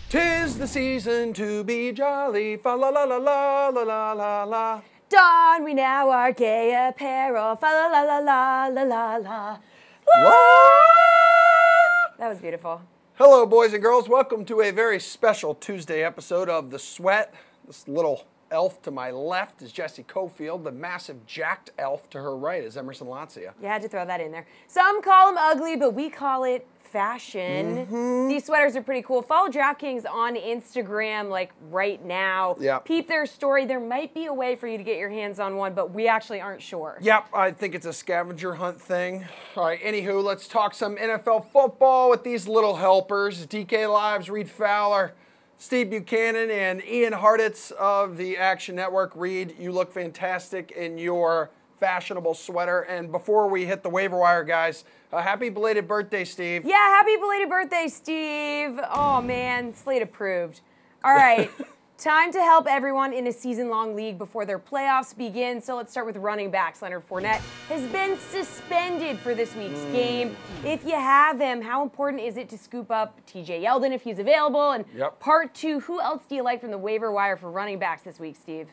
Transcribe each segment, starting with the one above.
'Tis the season to be jolly, fa la la la la la la la la. Don we now our gay apparel, fa la la la la la la la. That was beautiful. Hello, boys and girls. Welcome to a very special Tuesday episode of The Sweat. This little elf to my left is Jessie Coffield. The massive jacked elf to her right is Emerson Lotzia. You had to throw that in there. Some call them ugly, but we call it fashion. These sweaters are pretty cool. Follow DraftKings on Instagram like right now. Yep. Peep their story. There might be a way for you to get your hands on one, but we actually aren't sure. Yep, I think it's a scavenger hunt thing. All right, anywho, let's talk some NFL football with these little helpers. DK Lives, Reed Fowler, Steve Buchanan, and Ian Hartitz of the Action Network. Reed, you look fantastic in your fashionable sweater. And before we hit the waiver wire, guys, happy belated birthday, Steve. Yeah, happy belated birthday, Steve. Oh, man, Slate approved. All right, time to help everyone in a season-long league before their playoffs begin. So let's start with running backs. Leonard Fournette has been suspended for this week's game. If you have him, how important is it to scoop up TJ Yeldon if he's available? And part two, who else do you like from the waiver wire for running backs this week, Steve?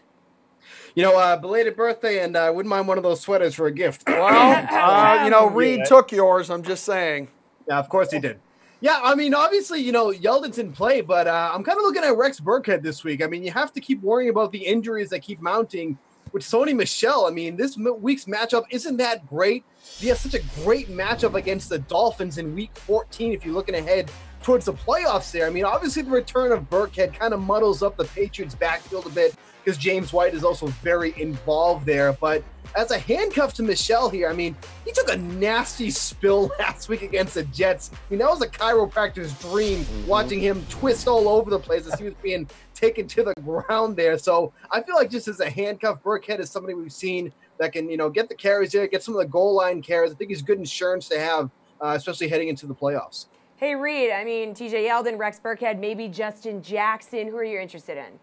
You know, belated birthday, and I wouldn't mind one of those sweaters for a gift. Well, you know, Reed took yours, I'm just saying. Yeah, of course he did. Yeah, I mean, obviously, you know, Yeldon's in play, but I'm kind of looking at Rex Burkhead this week. I mean, you have to keep worrying about the injuries that keep mounting with Sony Michel. I mean, this week's matchup isn't that great. He has such a great matchup against the Dolphins in week 14 if you're looking ahead towards the playoffs there. I mean, obviously, the return of Burkhead kind of muddles up the Patriots' backfield a bit because James White is also very involved there. But as a handcuff to Michel here, I mean, he took a nasty spill last week against the Jets. I mean, that was a chiropractor's dream watching him twist all over the place as he was being taken to the ground there. So I feel like just as a handcuff, Burkhead is somebody we've seen that can, you know, get the carries there, get some of the goal line carries. I think he's good insurance to have, especially heading into the playoffs. Hey, Reed, I mean, TJ Yeldon, Rex Burkhead, maybe Justin Jackson. Who are you interested in?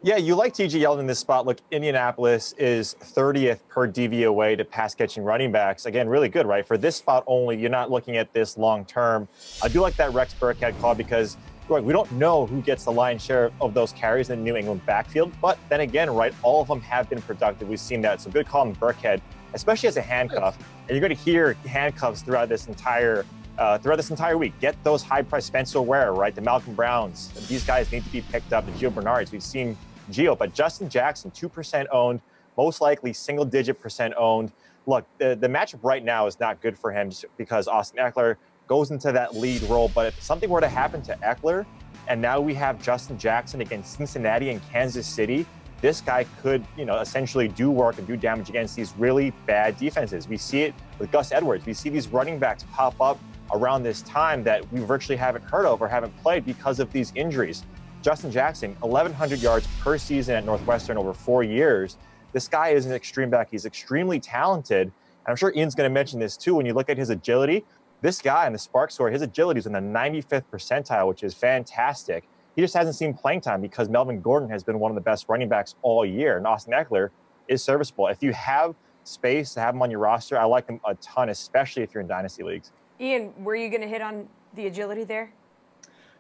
Yeah, you like TJ Yeldon in this spot. Look, Indianapolis is 30th per DVOA to pass-catching running backs. Again, really good, right? For this spot only, you're not looking at this long-term. I do like that Rex Burkhead call because we don't know who gets the lion's share of those carries in the New England backfield. But then again, right, all of them have been productive. We've seen that. So good call on Burkhead, especially as a handcuff. And you're going to hear handcuffs throughout this entire week. Get those high-priced Spencer Ware, right? The Malcolm Browns. These guys need to be picked up. The Gio Bernards. We've seen Gio, but Justin Jackson, 2% owned, most likely single-digit percent owned. Look, the matchup right now is not good for him just because Austin Eckler goes into that lead role. But if something were to happen to Eckler, and now we have Justin Jackson against Cincinnati and Kansas City, this guy could, you know, essentially do work and do damage against these really bad defenses. We see it with Gus Edwards. We see these running backs pop up around this time that we virtually haven't heard of or haven't played because of these injuries. Justin Jackson, 1,100 yards per season at Northwestern over 4 years. This guy is an extreme back. He's extremely talented. And I'm sure Ian's going to mention this too. When you look at his agility, this guy in the Spark story, his agility is in the 95th percentile, which is fantastic. He just hasn't seen playing time because Melvin Gordon has been one of the best running backs all year. And Austin Eckler is serviceable. If you have space to have him on your roster, I like him a ton, especially if you're in dynasty leagues. Ian, were you going to hit on the agility there?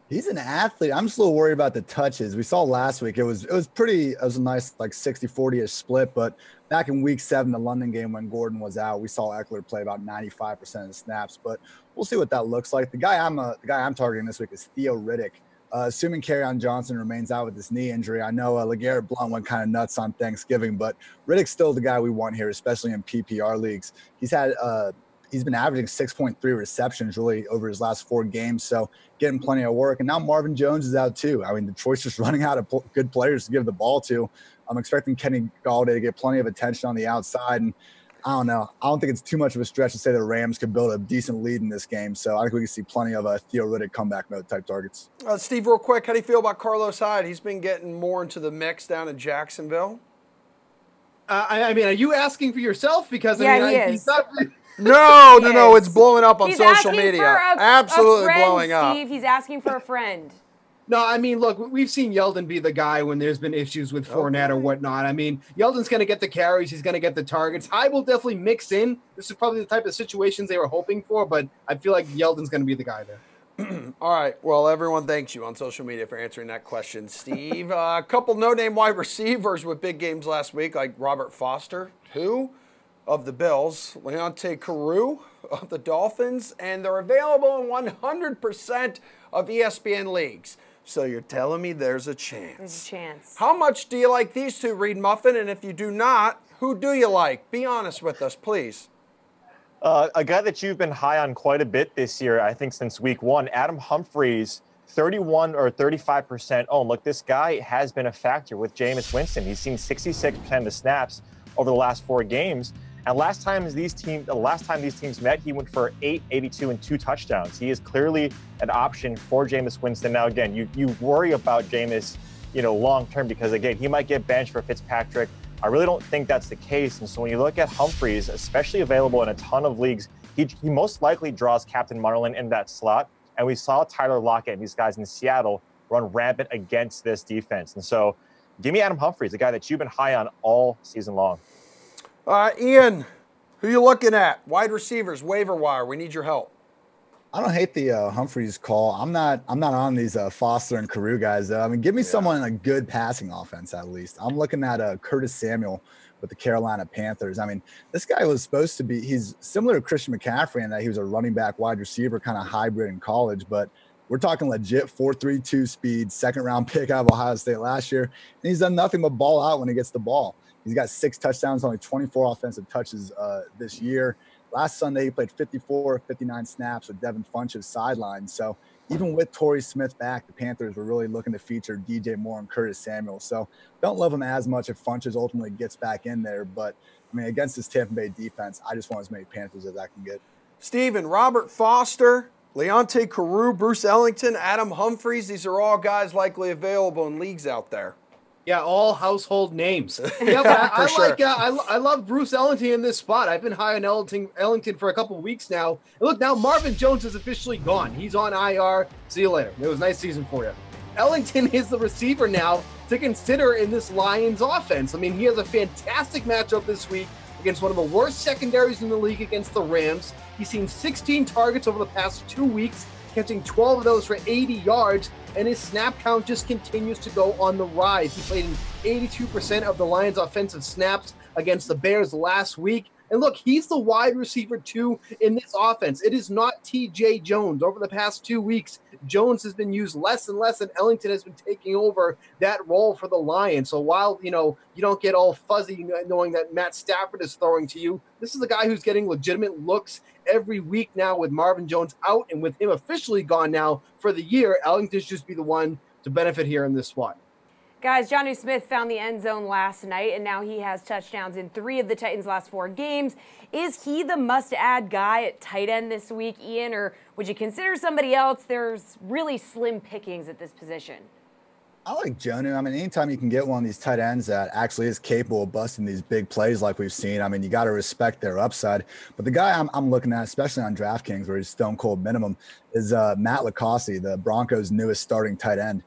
He's an athlete. I'm just a little worried about the touches. We saw last week. It was a nice like 60-40-ish split, but back in week 7, the London game when Gordon was out, we saw Eckler play about 95% of the snaps, but we'll see what that looks like. The guy I'm targeting this week is Theo Riddick. Assuming Kerryon Johnson remains out with this knee injury, I know LeGarrette Blount went kind of nuts on Thanksgiving, but Riddick's still the guy we want here, especially in PPR leagues. He's been averaging 6.3 receptions really over his last 4 games, so getting plenty of work. And now Marvin Jones is out too. I mean, Detroit's just running out of good players to give the ball to. I'm expecting Kenny Galladay to get plenty of attention on the outside. And I don't know. I don't think it's too much of a stretch to say the Rams could build a decent lead in this game. So I think we can see plenty of Theo Riddick comeback mode type targets. Steve, real quick, how do you feel about Carlos Hyde? He's been getting more into the mix down in Jacksonville. I mean, are you asking for yourself? Because he is. He's not. No, it's blowing up on social media. Absolutely blowing up. Steve, he's asking for a friend. No, I mean, look, we've seen Yeldon be the guy when there's been issues with Fournette or whatnot. I mean, Yeldon's going to get the carries. He's going to get the targets. Hyde will definitely mix in. This is probably the type of situations they were hoping for, but I feel like Yeldon's going to be the guy there. All right. Well, everyone thanks you on social media for answering that question, Steve. A couple no-name wide receivers with big games last week, like Robert Foster, who of the Bills, Leonte Carew of the Dolphins, and they're available in 100% of ESPN leagues. So you're telling me there's a chance. There's a chance. How much do you like these two, Reed Muffin? And if you do not, who do you like? Be honest with us, please. A guy that you've been high on quite a bit this year, I think since week one, Adam Humphries, 31 or 35% owned. Look, this guy has been a factor with Jameis Winston. He's seen 66% of the snaps over the last 4 games. And the last time these teams met, he went for 8, 82, and 2 touchdowns. He is clearly an option for Jameis Winston. Now, again, you worry about Jameis, long term because, again, he might get benched for Fitzpatrick. I really don't think that's the case. And so when you look at Humphries, especially available in a ton of leagues, he most likely draws Captain Munnerlyn in that slot. And we saw Tyler Lockett and these guys in Seattle run rampant against this defense. And so give me Adam Humphries, a guy that you've been high on all season long. Ian, who you looking at? Wide receivers, waiver wire. We need your help. I don't hate the Humphries call. I'm not on these Foster and Carew guys though. I mean, give me someone in a good passing offense at least. I'm looking at Curtis Samuel with the Carolina Panthers. I mean, this guy was supposed to be. He's similar to Christian McCaffrey in that he was a running back, wide receiver, kind of hybrid in college. But we're talking legit 4.32 speed, 2nd-round pick out of Ohio State last year, and he's done nothing but ball out when he gets the ball. He's got 6 touchdowns, only 24 offensive touches this year. Last Sunday, he played 54, 59 snaps with Devin Funchess sidelined. So even with Torrey Smith back, the Panthers were really looking to feature DJ Moore and Curtis Samuel. So don't love him as much if Funchess ultimately gets back in there. But, I mean, against this Tampa Bay defense, I just want as many Panthers as I can get. Steven, Robert Foster, Leonte Carew, Bruce Ellington, Adam Humphries. These are all guys likely available in leagues out there. Yeah, all household names. Yeah, but I love Bruce Ellington in this spot. I've been high on Ellington for a couple of weeks now. And look, now Marvin Jones is officially gone. He's on IR. See you later. It was a nice season for you. Ellington is the receiver now to consider in this Lions offense. I mean, he has a fantastic matchup this week against one of the worst secondaries in the league against the Rams. He's seen 16 targets over the past 2 weeks, catching 12 of those for 80 yards, and his snap count just continues to go on the rise. He played in 82% of the Lions' offensive snaps against the Bears last week. And look, he's the wide receiver 2 in this offense. It is not TJ Jones. Over the past 2 weeks, Jones has been used less and less, and Ellington has been taking over that role for the Lions. So while, you don't get all fuzzy knowing that Matt Stafford is throwing to you, this is a guy who's getting legitimate looks every week now with Marvin Jones out and with him officially gone now for the year. Ellington should just be the one to benefit here in this spot. Guys, Jonnu Smith found the end zone last night, and now he has touchdowns in 3 of the Titans' last 4 games. Is he the must-add guy at tight end this week, Ian, or would you consider somebody else? There's really slim pickings at this position. I like Jonnu. I mean, anytime you can get one of these tight ends that actually is capable of busting these big plays like we've seen, I mean, you got to respect their upside. But the guy I'm looking at, especially on DraftKings, where he's stone cold minimum, is Matt LaCosse, the Broncos' newest starting tight end.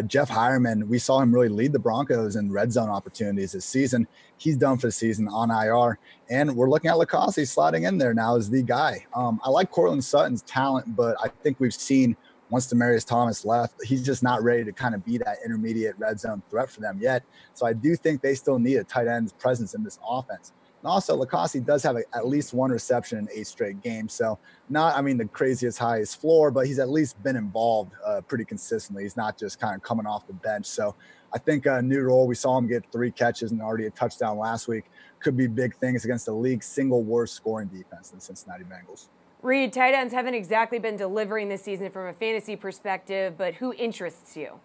Jeff Hireman, we saw him really lead the Broncos in red zone opportunities this season. He's done for the season on IR, and we're looking at LaCosse sliding in there now as the guy. I like Cortland Sutton's talent, but I think we've seen once Demaryius Thomas left, he's just not ready to kind of be that intermediate red zone threat for them yet. So I do think they still need a tight end's presence in this offense. And also, LaCosse does have at least 1 reception in 8 straight games. So not, the craziest highest floor, but he's at least been involved pretty consistently. He's not just kind of coming off the bench. So I think a new role, we saw him get 3 catches and already a touchdown last week. Could be big things against the league's single worst scoring defense, the Cincinnati Bengals. Reed, tight ends haven't exactly been delivering this season from a fantasy perspective, but who interests you?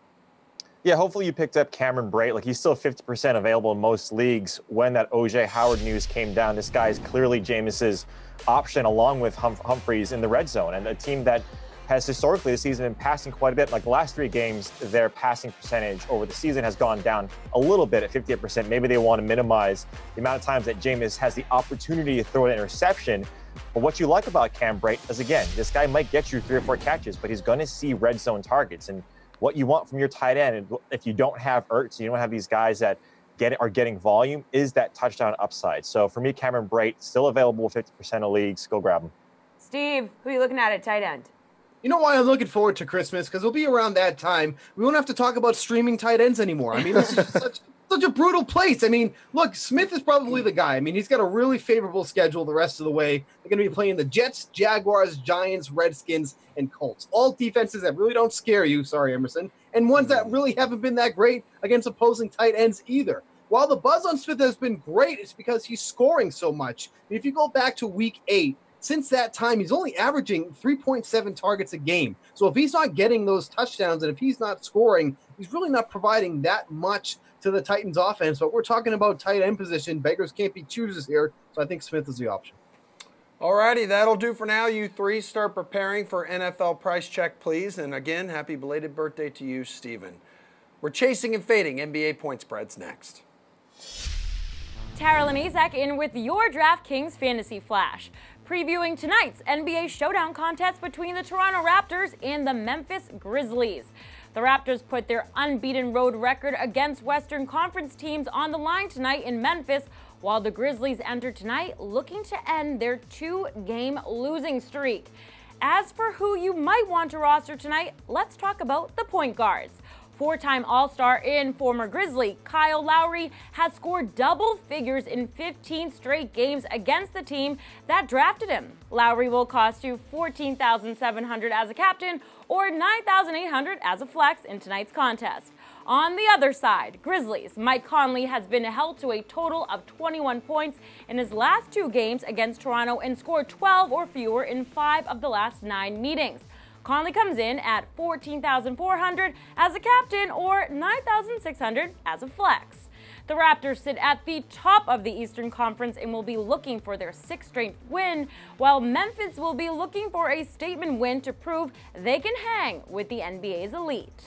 Yeah, hopefully you picked up Cameron Brate. Like, he's still 50% available in most leagues. When that O.J. Howard news came down, this guy is clearly Jameis's option along with Humphries in the red zone. And a team that has historically this season been passing quite a bit. Like the last 3 games, their passing percentage over the season has gone down a little bit at 58%. Maybe they want to minimize the amount of times that Jameis has the opportunity to throw an interception. But what you like about Cam Brate is, again, this guy might get you 3 or 4 catches, but he's going to see red zone targets. And what you want from your tight end, if you don't have Ertz, you don't have these guys that are getting volume, is that touchdown upside. So for me, Cameron Brate, still available 50% of leagues. Go grab him. Steve, who are you looking at tight end? You know why I'm looking forward to Christmas? Because it'll be around that time. We won't have to talk about streaming tight ends anymore. I mean, this is just such a brutal place. I mean, look, Smith is probably the guy. I mean, he's got a really favorable schedule the rest of the way. They're going to be playing the Jets, Jaguars, Giants, Redskins, and Colts. All defenses that really don't scare you, sorry, Emerson, and ones that really haven't been that great against opposing tight ends either. While the buzz on Smith has been great, it's because he's scoring so much. I mean, if you go back to week 8, since that time, he's only averaging 3.7 targets a game. So if he's not getting those touchdowns and if he's not scoring, he's really not providing that much to the Titans offense. But we're talking about tight end position. Beggars can't be choosers here. So I think Smith is the option. All righty, that'll do for now. You three start preparing for NFL price check, please. And again, happy belated birthday to you, Steven. We're chasing and fading NBA point spreads next. Tara Lenizak in with your DraftKings Fantasy Flash. Previewing tonight's NBA Showdown contest between the Toronto Raptors and the Memphis Grizzlies. The Raptors put their unbeaten road record against Western Conference teams on the line tonight in Memphis, while the Grizzlies enter tonight looking to end their 2-game losing streak. As for who you might want to roster tonight, let's talk about the point guards. 4-time All-Star and former Grizzly Kyle Lowry has scored double figures in 15 straight games against the team that drafted him. Lowry will cost you $14,700 as a captain or $9,800 as a flex in tonight's contest. On the other side, Grizzlies Mike Conley has been held to a total of 21 points in his last 2 games against Toronto and scored 12 or fewer in 5 of the last 9 meetings. Conley comes in at $14,400 as a captain or $9,600 as a flex. The Raptors sit at the top of the Eastern Conference and will be looking for their 6th straight win, while Memphis will be looking for a statement win to prove they can hang with the NBA's elite.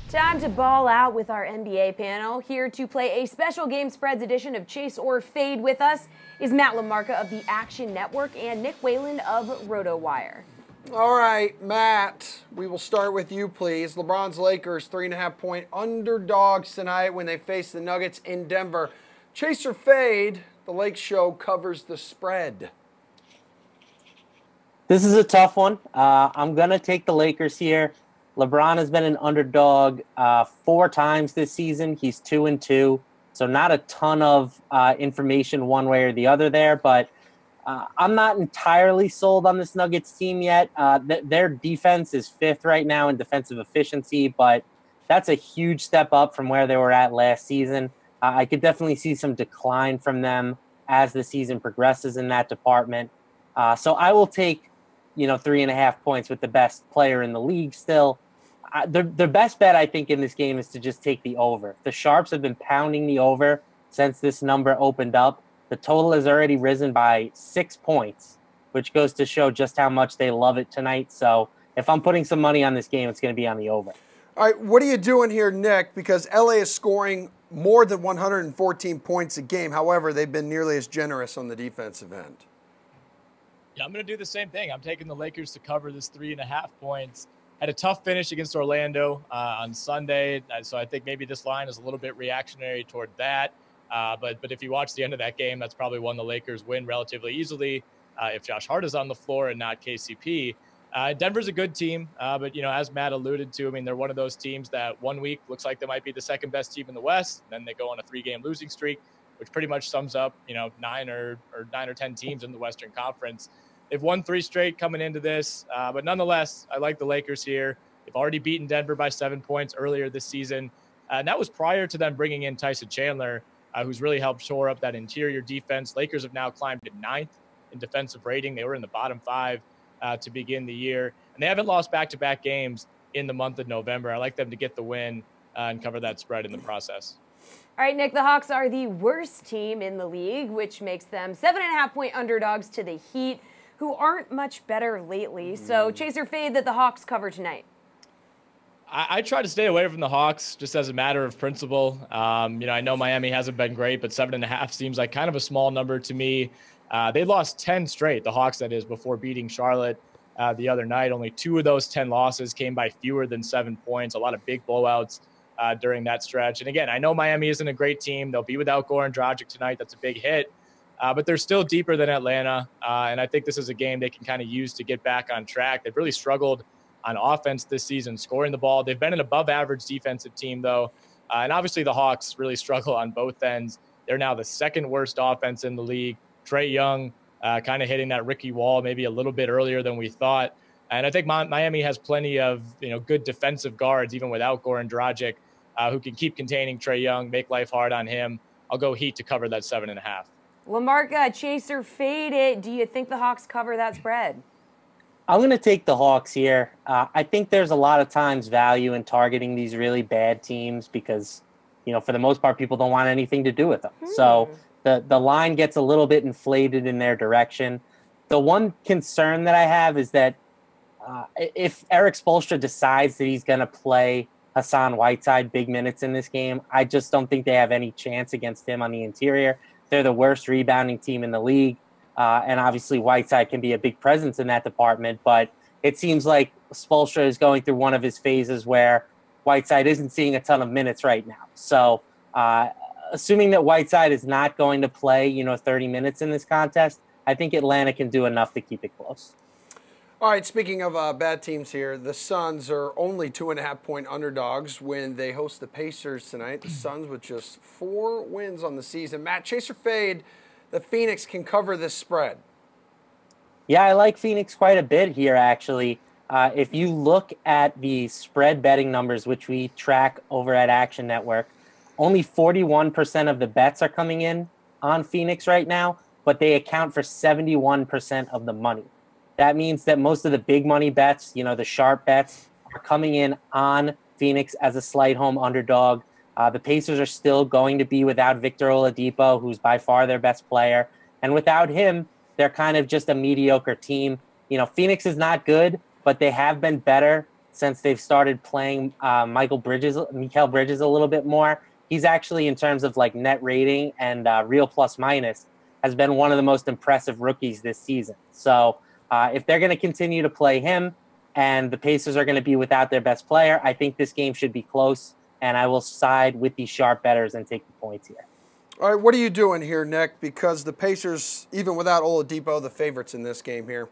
Time to ball out with our NBA panel. Here to play a special game spreads edition of Chase or Fade with us is Matt LaMarca of the Action Network and Nick Whalen of Roto Wire. All right, Matt, we will start with you, please. LeBron's Lakers 3.5-point underdogs tonight when they face the Nuggets in Denver. Chase or fade, the Lake Show covers the spread. This is a tough one. I'm going to take the Lakers here. LeBron has been an underdog 4 times this season. He's 2-2, so not a ton of information one way or the other there, but I'm not entirely sold on this Nuggets team yet. Their defense is 5th right now in defensive efficiency, but that's a huge step up from where they were at last season. I could definitely see some decline from them as the season progresses in that department. So I will take, 3.5 points with the best player in the league still. The best bet, I think, in this game is to just take the over. The Sharps have been pounding the over since this number opened up. The total has already risen by 6 points, which goes to show just how much they love it tonight. So if I'm putting some money on this game, it's going to be on the over. All right, what are you doing here, Nick? Because LA is scoring more than 114 points a game. However, they've been nearly as generous on the defensive end. Yeah, I'm going to do the same thing. I'm taking the Lakers to cover this 3.5 points. Had a tough finish against Orlando on Sunday, so I think maybe this line is a little bit reactionary toward that. But if you watch the end of that game, that's probably one the Lakers win relatively easily if Josh Hart is on the floor and not KCP. Denver's a good team, but, as Matt alluded to, I mean, they're one of those teams that one week looks like they might be the 2nd best team in the West. Then they go on a 3-game losing streak, which pretty much sums up, 9 or 10 teams in the Western Conference. They've won 3 straight coming into this, but nonetheless, I like the Lakers here. They've already beaten Denver by 7 points earlier this season. And that was prior to them bringing in Tyson Chandler, who's really helped shore up that interior defense. Lakers have now climbed to 9th in defensive rating. They were in the bottom 5 to begin the year. And they haven't lost back-to-back games in the month of November. I like them to get the win and cover that spread in the process. All right, Nick, the Hawks are the worst team in the league, which makes them 7.5-point underdogs to the Heat, who aren't much better lately. So chase or fade that the Hawks cover tonight. I try to stay away from the Hawks just as a matter of principle. I know Miami hasn't been great, but 7.5 seems like kind of a small number to me. They lost 10 straight, the Hawks, that is, before beating Charlotte the other night. Only 2 of those 10 losses came by fewer than 7 points, a lot of big blowouts during that stretch. And again, I know Miami isn't a great team. They'll be without Goran Dragic tonight. That's a big hit. but they're still deeper than Atlanta. And I think this is a game they can kind of use to get back on track. They've really struggled on offense this season, scoring the ball. They've been an above-average defensive team, though. And obviously the Hawks really struggle on both ends. They're now the second worst offense in the league. Trae Young kind of hitting that Ricky wall maybe a little bit earlier than we thought. And I think Miami has plenty of good defensive guards, even without Goran Dragic, who can keep containing Trae Young, make life hard on him. I'll go Heat to cover that 7.5. LaMarca, Chaser, fade it. Do you think the Hawks cover that spread? I'm going to take the Hawks here. I think there's a lot of times value in targeting these really bad teams because, for the most part, people don't want anything to do with them. So the line gets a little bit inflated in their direction. The one concern that I have is that if Eric Spoelstra decides that he's going to play Hassan Whiteside big minutes in this game, I just don't think they have any chance against him on the interior. They're the worst rebounding team in the league. And obviously Whiteside can be a big presence in that department, but it seems like Spoelstra is going through one of his phases where Whiteside isn't seeing a ton of minutes right now. So assuming that Whiteside is not going to play, 30 minutes in this contest, I think Atlanta can do enough to keep it close. All right, speaking of bad teams here, the Suns are only 2.5-point underdogs when they host the Pacers tonight. The Suns with just 4 wins on the season. Matt, Chaser fade, the Phoenix can cover this spread. Yeah, I like Phoenix quite a bit here, actually. If you look at the spread betting numbers, which we track over at Action Network, only 41% of the bets are coming in on Phoenix right now, but they account for 71% of the money. That means that most of the big money bets, the sharp bets, are coming in on Phoenix as a slight home underdog. The Pacers are still going to be without Victor Oladipo, who's by far their best player. And without him, they're kind of just a mediocre team. Phoenix is not good, but they have been better since they've started playing Mikal Bridges a little bit more. He's actually, in terms of like net rating and real plus minus, has been one of the most impressive rookies this season. So if they're going to continue to play him and the Pacers are going to be without their best player, I think this game should be close, and I will side with these sharp bettors and take the points here. All right, what are you doing here, Nick? Because the Pacers, even without Oladipo, the favorites in this game here.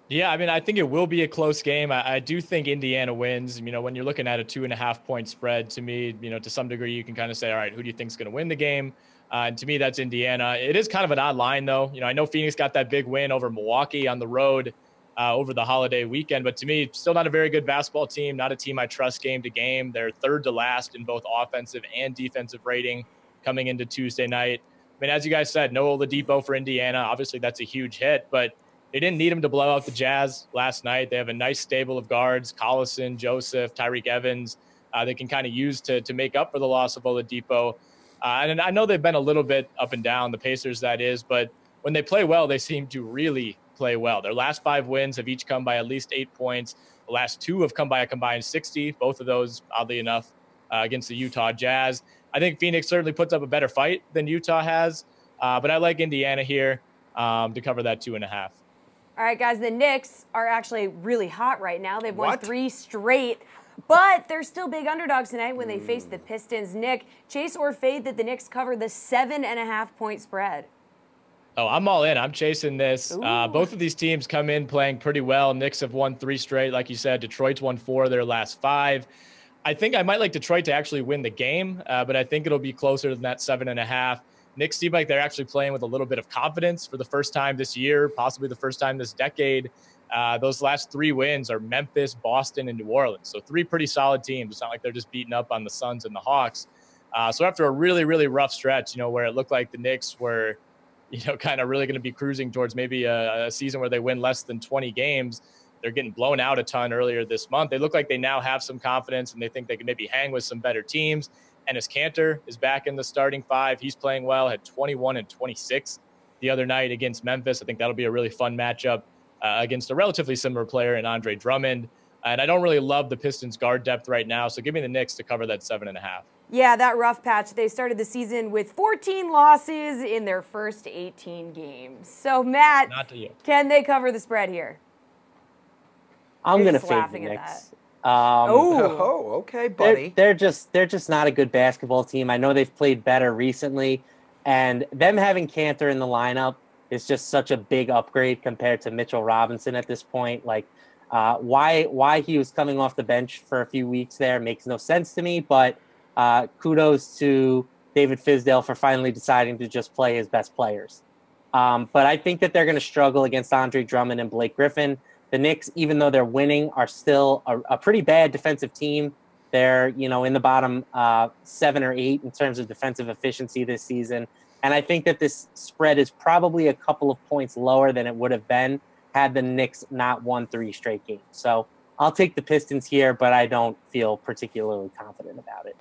Yeah, I think it will be a close game. I do think Indiana wins. When you're looking at a 2.5-point spread, to me, to some degree, you can kind of say, all right, who do you think is going to win the game? And to me, that's Indiana. It is kind of an odd line, though. I know Phoenix got that big win over Milwaukee on the road over the holiday weekend. But to me, still not a very good basketball team, not a team I trust game to game. They're third to last in both offensive and defensive rating coming into Tuesday night. As you guys said, no Oladipo for Indiana. Obviously, that's a huge hit, but they didn't need him to blow out the Jazz last night. They have a nice stable of guards, Collison, Joseph, Tyreek Evans, they can kind of use to make up for the loss of Oladipo. And I know they've been a little bit up and down, the Pacers, that is, but when they play well, they seem to really play well. Their last 5 wins have each come by at least 8 points. The last 2 have come by a combined 60, both of those, oddly enough, against the Utah Jazz. I think Phoenix certainly puts up a better fight than Utah has, but I like Indiana here to cover that 2.5. All right, guys, the Knicks are actually really hot right now. They've won 3 straight, but they're still big underdogs tonight when they face the Pistons. Nick, chase or fade that the Knicks cover the 7.5-point spread? Oh, I'm all in. I'm chasing this. Both of these teams come in playing pretty well. Knicks have won 3 straight. Like you said, Detroit's won 4 of their last 5. I think I might like Detroit to actually win the game, but I think it'll be closer than that 7.5. Knicks seem like they're actually playing with a little bit of confidence for the first time this year, possibly the first time this decade. Those last 3 wins are Memphis, Boston, and New Orleans. So 3 pretty solid teams. It's not like they're just beating up on the Suns and the Hawks. So after a really, really rough stretch, where it looked like the Knicks were, kind of really going to be cruising towards maybe a season where they win less than 20 games, they're getting blown out a ton earlier this month. They look like they now have some confidence and they think they can maybe hang with some better teams. Enes Kanter is back in the starting 5. He's playing well, had 21 and 26 the other night against Memphis. I think that'll be a really fun matchup against a relatively similar player in Andre Drummond. And I don't really love the Pistons guard depth right now, so give me the Knicks to cover that 7.5. Yeah, that rough patch. They started the season with 14 losses in their first 18 games. So, Matt, can they cover the spread here? I'm going to fade the Knicks. Okay, buddy. They're just not a good basketball team. I know they've played better recently, And them having Cantor in the lineup is just such a big upgrade compared to Mitchell Robinson at this point. Like, why he was coming off the bench for a few weeks there makes no sense to me, but kudos to David Fizdale for finally deciding to just play his best players. But I think that they're going to struggle against Andre Drummond and Blake Griffin. The Knicks, even though they're winning, are still a pretty bad defensive team. They're, in the bottom 7 or 8 in terms of defensive efficiency this season. And I think that this spread is probably a couple of points lower than it would have been had the Knicks not won 3 straight games. So I'll take the Pistons here, but I don't feel particularly confident about it.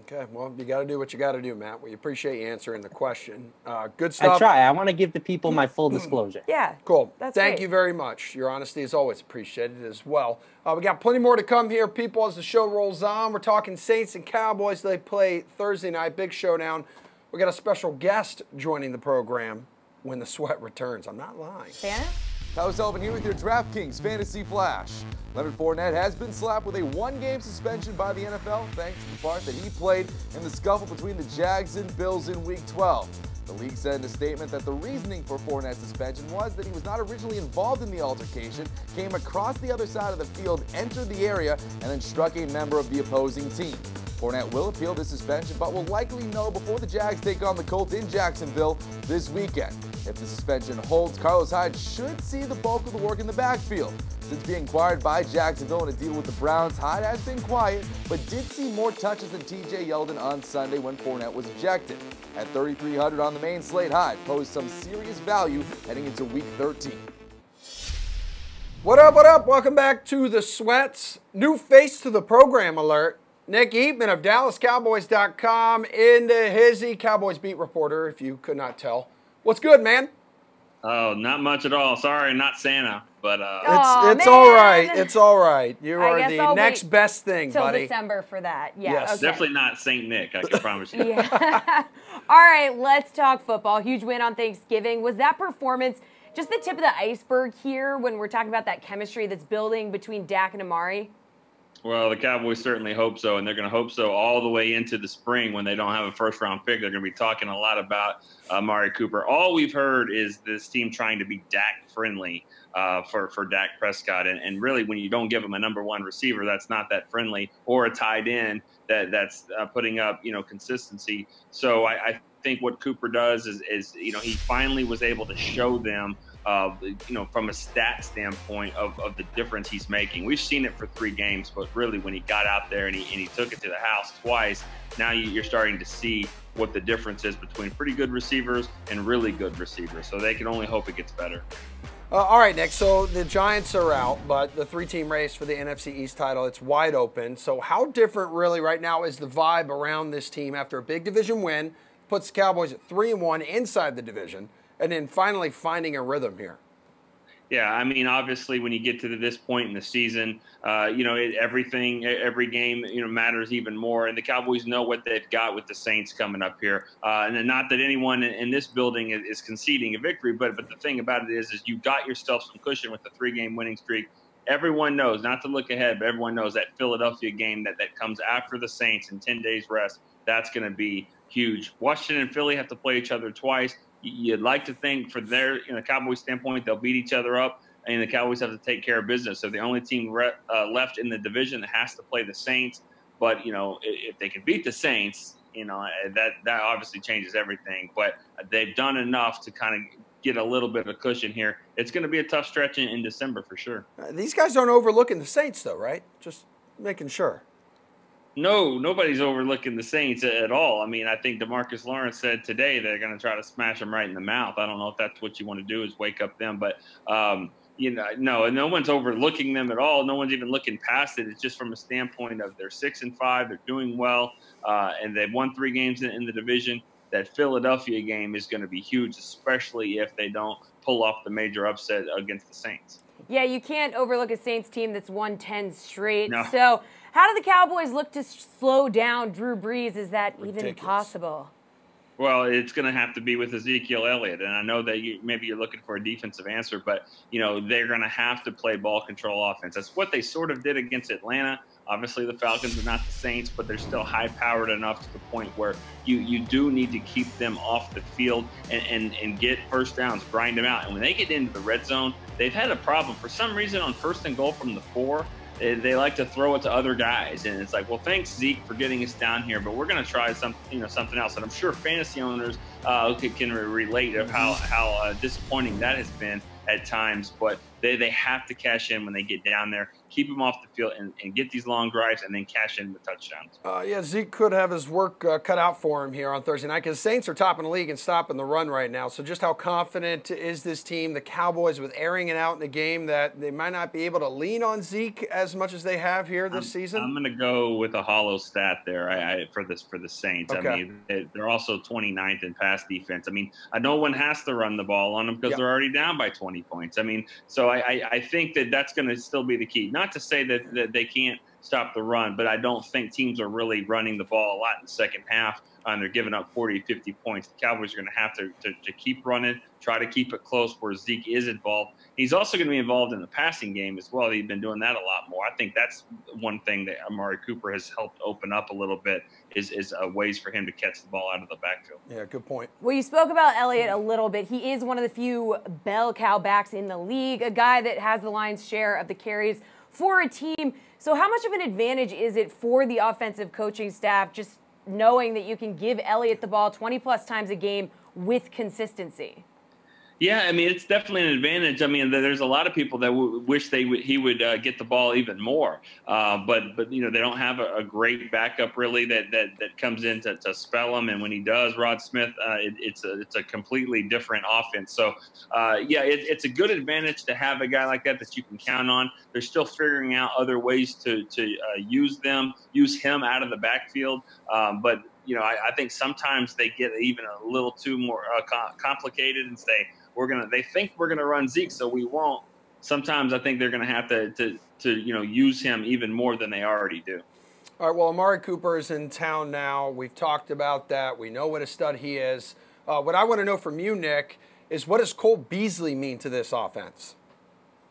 Okay, well, you got to do what you got to do, Matt. We appreciate you answering the question. Good stuff. I try. I want to give the people my full disclosure. Yeah. Cool. That's Thank great. you very much. Your honesty is always appreciated as well. We got plenty more to come here, people, as the show rolls on. We're talking Saints and Cowboys. They play Thursday night, big showdown. We got a special guest joining the program when the sweat returns. I'm not lying. Santa? Tyler Sullivan here with your DraftKings Fantasy Flash. Leonard Fournette has been slapped with a 1-game suspension by the NFL thanks to the part that he played in the scuffle between the Jags and Bills in Week 12. The league said in a statement that the reasoning for Fournette's suspension was that he was not originally involved in the altercation, came across the other side of the field, entered the area, and then struck a member of the opposing team. Fournette will appeal this suspension, but will likely know before the Jags take on the Colts in Jacksonville this weekend. If the suspension holds, Carlos Hyde should see the bulk of the work in the backfield. Since being acquired by Jacksonville in a deal with the Browns, Hyde has been quiet, but did see more touches than TJ Yeldon on Sunday when Fournette was ejected. At 3,300 on the main slate, Hyde posed some serious value heading into Week 13. What up, what up? Welcome back to the Sweats. New face to the program alert. Nick Eatman of DallasCowboys.com into Hizzy, Cowboys beat reporter, if you could not tell. What's good, man? Oh, not much at all. Sorry, not Santa, but it's all right. It's all right. You are the I'll next best thing, till buddy. December for that. Yeah, Yes. okay. definitely not Saint Nick. I can promise you. Yeah. All right, let's talk football. Huge win on Thanksgiving. Was that performance just the tip of the iceberg here when we're talking about that chemistry that's building between Dak and Amari? Well, the Cowboys certainly hope so, and they're going to hope so all the way into the spring when they don't have a first-round pick. They're going to be talking a lot about Amari Cooper. All we've heard is this team trying to be Dak-friendly for Dak Prescott, and really when you don't give him a number 1 receiver, that's not that friendly, or a tight end that's putting up consistency. So I think what Cooper does is he finally was able to show them from a stat standpoint of the difference he's making. We've seen it for 3 games, but really when he got out there and he took it to the house twice, now you're starting to see what the difference is between pretty good receivers and really good receivers. So they can only hope it gets better. All right, Nick, so the Giants are out, but the 3-team race for the NFC East title, it's wide open. So how different really right now is the vibe around this team after a big division win, puts the Cowboys at 3-1 inside the division, and then finally finding a rhythm here? Yeah, I mean, obviously, when you get to this point in the season, every game, matters even more. And the Cowboys know what they've got with the Saints coming up here. And not that anyone in this building is conceding a victory, but the thing about it is you got yourself some cushion with the 3-game winning streak. Everyone knows, not to look ahead, but everyone knows that Philadelphia game that comes after the Saints in 10 days rest, that's going to be huge. Washington and Philly have to play each other twice. You'd like to think for their Cowboys standpoint, they'll beat each other up, and the Cowboys have to take care of business. So the only team left in the division that has to play the Saints. But, if they can beat the Saints, that obviously changes everything. But they've done enough to kind of get a little bit of a cushion here. It's going to be a tough stretch in December for sure. These guys aren't overlooking the Saints, though, right? Just making sure. No, nobody's overlooking the Saints at all. I mean, I think DeMarcus Lawrence said today they're going to try to smash them right in the mouth. I don't know if that's what you want to do is wake up them, but no one's overlooking them at all. No one's even looking past it. It's just from a standpoint of they're 6-5, they're doing well, and they've won 3 games in the division. That Philadelphia game is going to be huge, especially if they don't pull off the major upset against the Saints. Yeah, you can't overlook a Saints team that's won 10 straight. No. So how do the Cowboys look to slow down Drew Brees? Is that even possible? Well, it's going to have to be with Ezekiel Elliott, and I know that maybe you're looking for a defensive answer, but they're going to have to play ball control offense. That's what they sort of did against Atlanta. Obviously, the Falcons are not the Saints, but they're still high-powered enough to the point where you do need to keep them off the field and get first downs, grind them out. And when they get into the red zone, they've had a problem. For some reason, on 1st and goal from the 4, they like to throw it to other guys, and it's like, well, thanks Zeke for getting us down here, but we're going to try something else. And I'm sure fantasy owners can relate of how disappointing that has been at times. But they have to cash in when they get down there, keep them off the field, and get these long drives, and then cash in the touchdowns. Yeah, Zeke could have his work cut out for him here on Thursday night because Saints are topping the league and stopping the run right now. So just how confident is this team, the Cowboys, with airing it out in a game that they might not be able to lean on Zeke as much as they have here this season? I'm going to go with a hollow stat there for the Saints. Okay. I mean, they're also 29th in pass defense. I mean, no one has to run the ball on them because they're already down by 20 points. I mean, so I think that's going to still be the key. Not to say that they can't stop the run, but I don't think teams are really running the ball a lot in the second half. They're giving up 40, 50 points. The Cowboys are going to have to keep running, try to keep it close where Zeke is involved. He's also going to be involved in the passing game as well. He's been doing that a lot more. I think that's one thing that Amari Cooper has helped open up a little bit is ways for him to catch the ball out of the backfield. Yeah, good point. Well, you spoke about Elliott a little bit. He is one of the few bell cow backs in the league, a guy that has the lion's share of the carries for a team. So how much of an advantage is it for the offensive coaching staff just knowing that you can give Elliott the ball 20-plus times a game with consistency? Yeah, I mean, it's definitely an advantage. I mean, there's a lot of people that wish he would get the ball even more. But you know, they don't have a great backup really that comes in to spell him. And when he does, Rod Smith, it's a completely different offense. So, yeah, it's a good advantage to have a guy like that you can count on. They're still figuring out other ways to use him out of the backfield. But you know, I think sometimes they get even a little too more complicated and say, they think we're gonna run Zeke, so we won't. Sometimes I think they're gonna have to use him even more than they already do. All right, well, Amari Cooper is in town now. We've talked about that. We know what a stud he is. What I want to know from you, Nick, is what does Cole Beasley mean to this offense?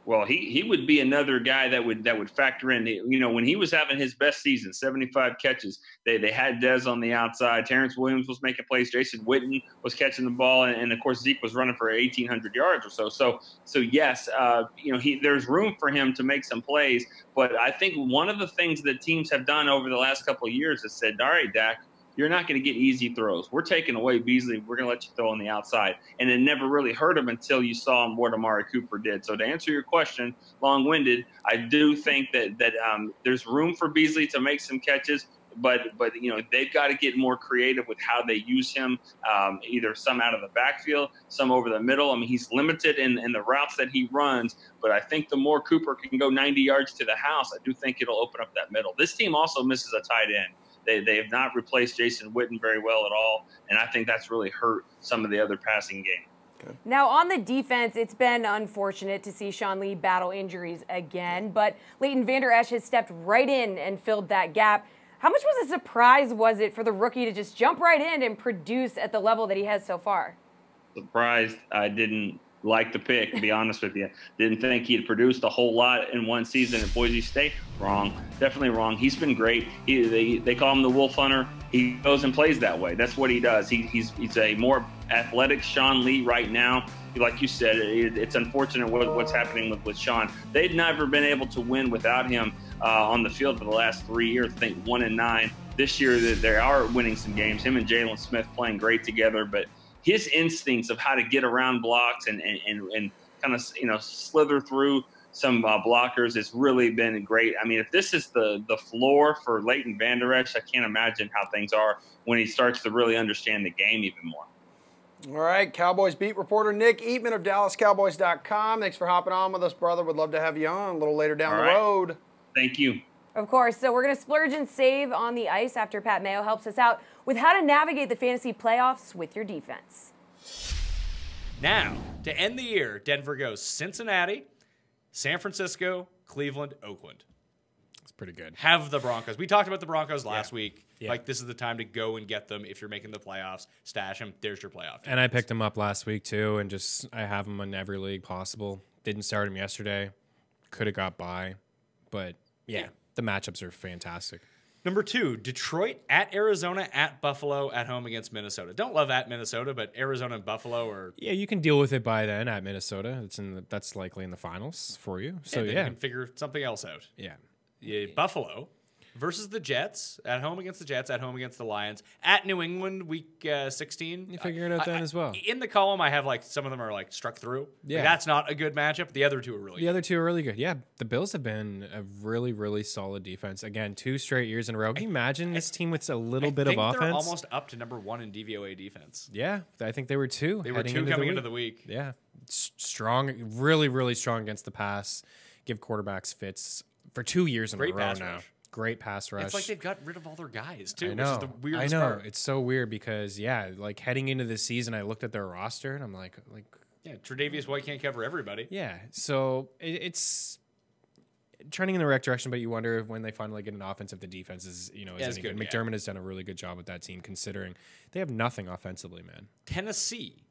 Well, he would be another guy that would factor in. You know, when he was having his best season, 75 catches, they had Dez on the outside. Terrence Williams was making plays. Jason Witten was catching the ball, and of course Zeke was running for 1,800 yards or so. So yes, you know, there's room for him to make some plays. But I think one of the things that teams have done over the last couple of years is said, all right, Dak, you're not going to get easy throws. We're taking away Beasley. We're going to let you throw on the outside. And it never really hurt him until you saw what Amari Cooper did. So to answer your question, long-winded, I do think that there's room for Beasley to make some catches. But you know, they've got to get more creative with how they use him, either some out of the backfield, some over the middle. I mean, he's limited in the routes that he runs, but I think the more Cooper can go 90 yards to the house, I do think it'll open up that middle. This team also misses a tight end. They have not replaced Jason Witten very well at all, and I think that's really hurt some of the other passing game. Okay. Now, on the defense, it's been unfortunate to see Sean Lee battle injuries again, but Leighton Vander Esch has stepped right in and filled that gap. How much was a surprise was it for the rookie to just jump right in and produce at the level that he has so far? Surprised. I didn't like the pick, to be honest with you. Didn't think he'd produced a whole lot in one season at Boise State. Wrong. Definitely wrong. He's been great. They call him the Wolf Hunter. He goes and plays that way. That's what he does. He's a more athletic Sean Lee right now. Like you said, it's unfortunate what's happening with Sean. They've never been able to win without him on the field for the last 3 years. I think 1-9. This year they are winning some games. Him and Jalen Smith playing great together, but his instincts of how to get around blocks and kind of, you know, slither through some blockers has really been great. I mean, if this is the floor for Leighton Vander Esch, I can't imagine how things are when he starts to really understand the game even more. All right, Cowboys beat reporter Nick Eatman of DallasCowboys.com. Thanks for hopping on with us, brother. Would love to have you on a little later down the road. Thank you. Of course. So we're going to splurge and save on the ice after Pat Mayo helps us out with how to navigate the fantasy playoffs with your defense. Now, to end the year, Denver goes Cincinnati, San Francisco, Cleveland, Oakland. That's pretty good. Have the Broncos. We talked about the Broncos last week. Yeah. Like, this is the time to go and get them if you're making the playoffs. Stash them. There's your playoff. And I picked them up last week, too, and I have them in every league possible. Didn't start them yesterday. Could have got by. But, yeah. the matchups are fantastic. Number 2, Detroit at Arizona, at Buffalo, at home against Minnesota. Don't love at Minnesota, but Arizona and Buffalo are... Yeah, you can deal with it by then at Minnesota. That's likely in the finals for you. So, you can figure something else out. Yeah. Buffalo versus the Jets, at home against the Jets, at home against the Lions, at New England, week 16. You figure it out then as well. In the column, I have some of them are struck through. Yeah. That's not a good matchup. The other two are really good. The other two are really good. Yeah, the Bills have been a really, really solid defense. Again, 2 straight years in a row. Can you imagine this team with a little bit of offense? They're almost up to number 1 in DVOA defense. Yeah, I think they were 2. They were 2 coming into the week. Yeah, strong, really, really strong against the pass. Give quarterbacks fits for 2 years in a row now. Rush. Great pass rush. It's like they've got rid of all their guys, too, I know. which is the weirdest part. It's so weird because, heading into this season, I looked at their roster and I'm like... Yeah, Tre'Davious White can't cover everybody. Yeah, so it's trending in the right direction, but you wonder if when they finally get an offense, if the defense is, is any good. McDermott has done a really good job with that team, considering they have nothing offensively, man. Tennessee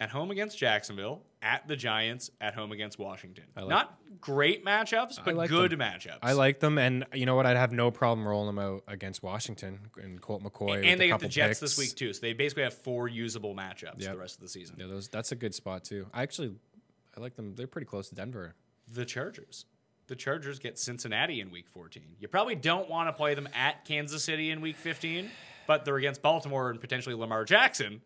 at home against Jacksonville, at the Giants, at home against Washington. Not great matchups, but good matchups. I like them, and you know what? I'd have no problem rolling them out against Washington and Colt McCoy. And they get the Jets this week, too, so they basically have 4 usable matchups the rest of the season. Yeah, that's a good spot, too. I like them. They're pretty close to Denver. The Chargers. The Chargers get Cincinnati in week 14. You probably don't want to play them at Kansas City in week 15, but they're against Baltimore and potentially Lamar Jackson.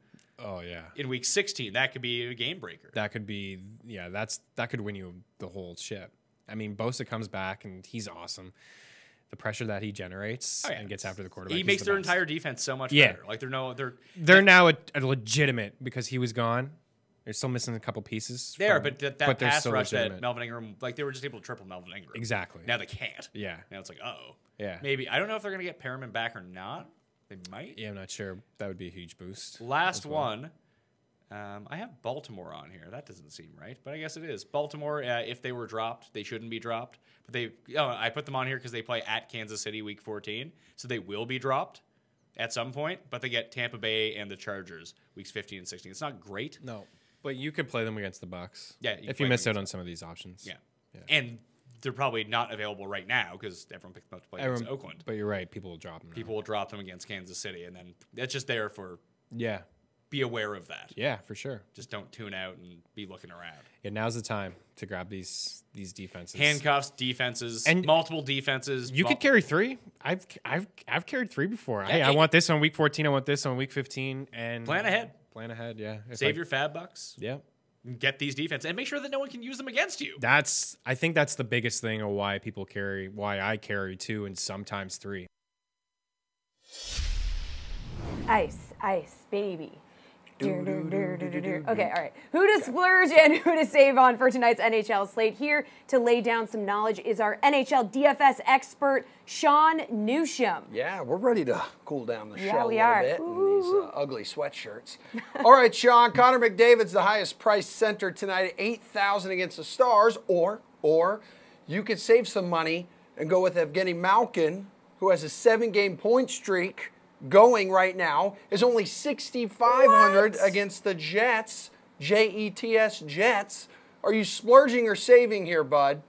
Oh, yeah. In week 16, that could be a game breaker. That could be, that could win you the whole ship. I mean, Bosa comes back, and he's awesome. The pressure that he generates and gets after the quarterback. He makes their entire defense so much better. They're now a legitimate because he was gone. They're still missing a couple pieces. But that pass rush legitimate. that Melvin Ingram, they were just able to triple Melvin Ingram. Exactly. Now they can't. Yeah. Now it's uh-oh. Yeah. Maybe. I don't know if they're going to get Perriman back or not. They might. Yeah, I'm not sure. That would be a huge boost. Last one. I have Baltimore on here. That doesn't seem right, but I guess it is. Baltimore, if they were dropped, they shouldn't be dropped. But I put them on here because they play at Kansas City week 14, so they will be dropped at some point, but they get Tampa Bay and the Chargers weeks 15 and 16. It's not great. No, but you could play them against the Bucs. Yeah. If you miss out on some of these options. Yeah. And they're probably not available right now because everyone picked them up to play against Oakland. But you're right. People will drop them now. People will drop them against Kansas City, and then it's just there for... Yeah. Be aware of that. Yeah, for sure. Just don't tune out and be looking around. Yeah, now's the time to grab these defenses. Handcuffs, defenses, and multiple defenses. You could carry 3. I've carried 3 before. Yeah, hey, I want this on week 14. I want this on week 15. And plan ahead. Plan ahead. Yeah. Save your fab bucks. Yeah. Get these defenses and make sure that no one can use them against you. I think that's the biggest thing of why I carry 2 and sometimes 3. Ice, baby. Okay, all right. Who to splurge and who to save on for tonight's NHL slate. Here to lay down some knowledge is our NHL DFS expert, Sean Newsham. Yeah, we're ready to cool down the show a little bit in these ugly sweatshirts. All right, Sean, Connor McDavid's the highest priced center tonight at $8,000 against the Stars, or you could save some money and go with Evgeny Malkin, who has a 7-game point streak going right now, is only $6,500 against the Jets, Jets, Jets. Are you splurging or saving here, bud?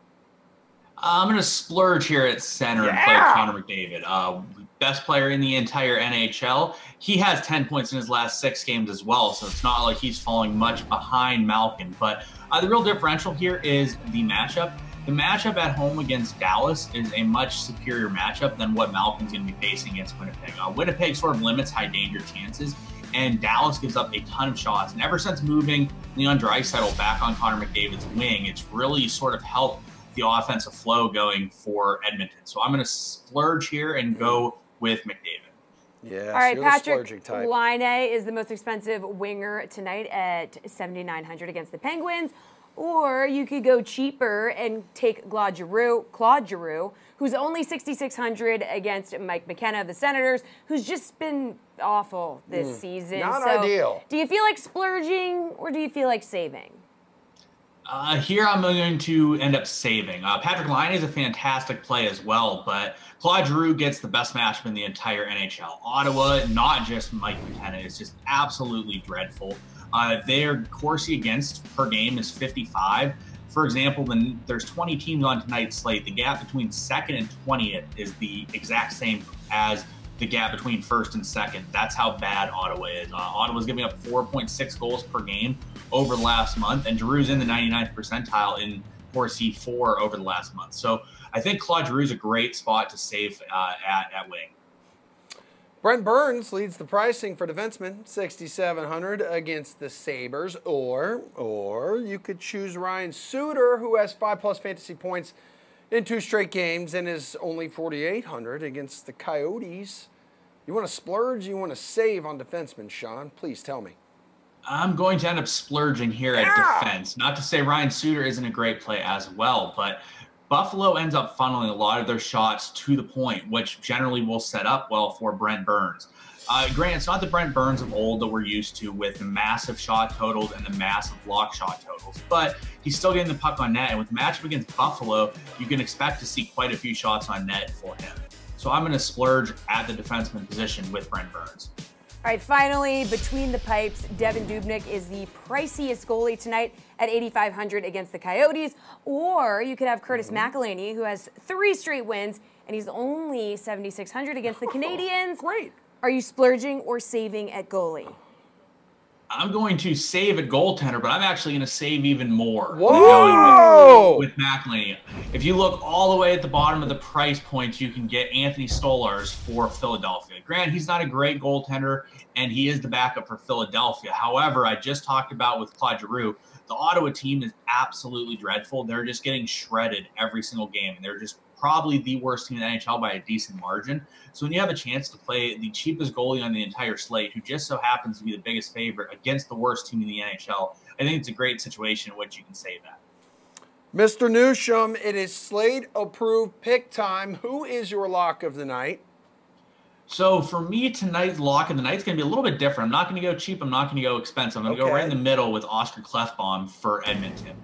I'm going to splurge here at center and play Connor McDavid. Best player in the entire NHL. He has 10 points in his last 6 games as well, so it's not like he's falling much behind Malkin. But the real differential here is the matchup. The matchup at home against Dallas is a much superior matchup than what Malkin's going to be facing against Winnipeg. Winnipeg sort of limits high danger chances, and Dallas gives up a ton of shots. And ever since moving Leon Draisaitl back on Connor McDavid's wing, it's really sort of helped the offensive flow going for Edmonton. So I'm going to splurge here and go with McDavid. Yeah, all right, Patrick Laine is the most expensive winger tonight at $7,900 against the Penguins. Or you could go cheaper and take Claude Giroux, who's only $6,600 against Mike McKenna of the Senators, who's just been awful this season. Not ideal. Do you feel like splurging or do you feel like saving? Here I'm going to end up saving. Patrick Laine is a fantastic play as well, but Claude Giroux gets the best matchup in the entire NHL. Ottawa, not just Mike McKenna, is just absolutely dreadful. Their Corsi against per game is 55. For example, there's 20 teams on tonight's slate. The gap between 2nd and 20th is the exact same as the gap between 1st and 2nd. That's how bad Ottawa is. Ottawa's giving up 4.6 goals per game over the last month, and Giroux's in the 99th percentile in Corsi 4 over the last month. So I think Claude Giroux's a great spot to save at wing. Brent Burns leads the pricing for defensemen, $6,700 against the Sabres. Or you could choose Ryan Suter, who has 5+ fantasy points in 2 straight games and is only $4,800 against the Coyotes. You want to splurge? You want to save on defensemen, Sean? Please tell me. I'm going to end up splurging here at defense. Not to say Ryan Suter isn't a great play as well, but Buffalo ends up funneling a lot of their shots to the point, which generally will set up well for Brent Burns. Granted, it's not the Brent Burns of old that we're used to with the massive shot totals and the massive block shot totals, but he's still getting the puck on net. And with the matchup against Buffalo, you can expect to see quite a few shots on net for him. So I'm going to splurge at the defenseman position with Brent Burns. All right, finally, between the pipes, Devin Dubnyk is the priciest goalie tonight at $8,500 against the Coyotes. Or you could have Curtis McElhinney, who has 3 straight wins, and he's only $7,600 against the Canadiens. Great. Are you splurging or saving at goalie? I'm going to save at goaltender, but I'm actually going to save even more. Whoa! With McElhinney. If you look all the way at the bottom of the price points, you can get Anthony Stolarz for Philadelphia. Granted, he's not a great goaltender, and he is the backup for Philadelphia. However, I just talked about with Claude Giroux, the Ottawa team is absolutely dreadful. They're just getting shredded every single game, and they're just probably the worst team in the NHL by a decent margin. So when you have a chance to play the cheapest goalie on the entire slate, who just so happens to be the biggest favorite against the worst team in the NHL, I think it's a great situation in which you can save that. Mr. Newsham, it is slate-approved pick time. Who is your lock of the night? So for me, tonight's lock of the night is going to be a little bit different. I'm not going to go cheap. I'm not going to go expensive. I'm going to go right in the middle with Oscar Klefbom for Edmonton.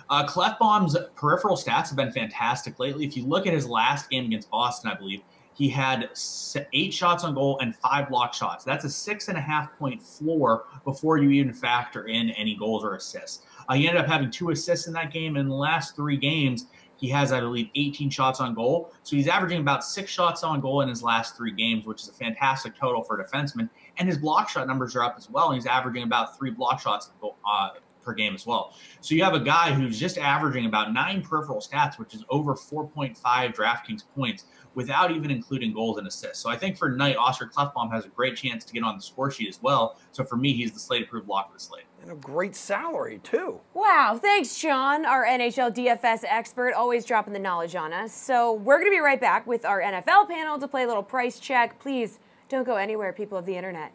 Klefbom's peripheral stats have been fantastic lately. If you look at his last game against Boston, I believe, he had 8 shots on goal and 5 block shots. That's a 6.5-point floor before you even factor in any goals or assists. He ended up having 2 assists in that game. And in the last 3 games, he has, I believe, 18 shots on goal. So he's averaging about 6 shots on goal in his last 3 games, which is a fantastic total for a defenseman. And his block shot numbers are up as well. And he's averaging about 3 block shots per game as well. So you have a guy who's just averaging about 9 peripheral stats, which is over 4.5 DraftKings points without even including goals and assists. So I think for tonight, Oscar Klefbom has a great chance to get on the score sheet as well. So for me, he's the slate-approved lock of the slate. And a great salary, too. Wow, thanks, Sean, our NHL DFS expert, always dropping the knowledge on us. So we're going to be right back with our NFL panel to play a little price check. Please don't go anywhere, people of the internet.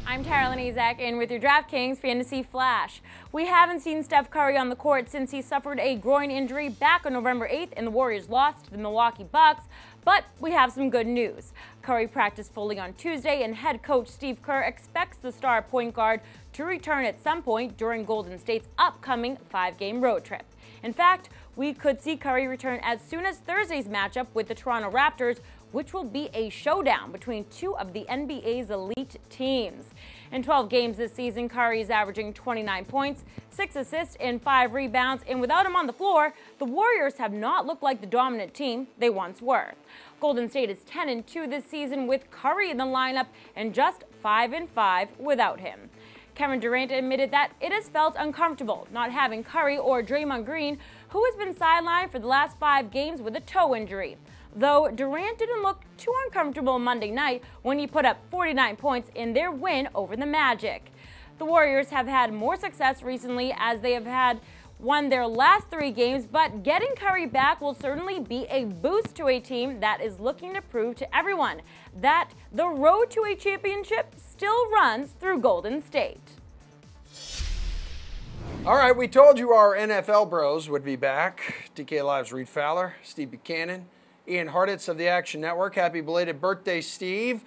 I'm Tara Lenizak, and with your DraftKings Fantasy Flash. We haven't seen Steph Curry on the court since he suffered a groin injury back on November 8th and the Warriors lost to the Milwaukee Bucks, but we have some good news. Curry practiced fully on Tuesday, and head coach Steve Kerr expects the star point guard to return at some point during Golden State's upcoming 5-game road trip. In fact, we could see Curry return as soon as Thursday's matchup with the Toronto Raptors, which will be a showdown between 2 of the NBA's elite teams. In 12 games this season, Curry is averaging 29 points, 6 assists, and 5 rebounds, and without him on the floor, the Warriors have not looked like the dominant team they once were. Golden State is 10-2 this season with Curry in the lineup and just 5-5 without him. Kevin Durant admitted that it has felt uncomfortable not having Curry or Draymond Green, who has been sidelined for the last 5 games with a toe injury. Though Durant didn't look too uncomfortable Monday night when he put up 49 points in their win over the Magic. The Warriors have had more success recently as they have won their last 3 games, but getting Curry back will certainly be a boost to a team that is looking to prove to everyone that the road to a championship still runs through Golden State. All right, we told you our NFL bros would be back. DK Live's Reed Fowler, Steve Buchanan, Ian Harditz of the Action Network. Happy belated birthday, Steve.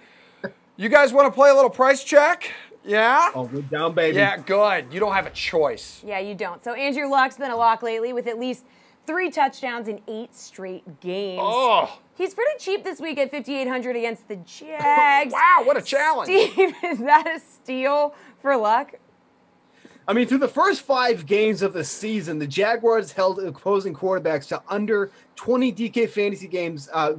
You guys want to play a little price check? Yeah? Oh, we're down, baby. Yeah, good. You don't have a choice. Yeah, you don't. So Andrew Luck's been a lock lately with at least 3 touchdowns in 8 straight games. Oh. He's pretty cheap this week at $5,800 against the Jags. Wow, what a challenge. Steve, is that a steal for Luck? I mean, through the first 5 games of the season, the Jaguars held opposing quarterbacks to under 20 DK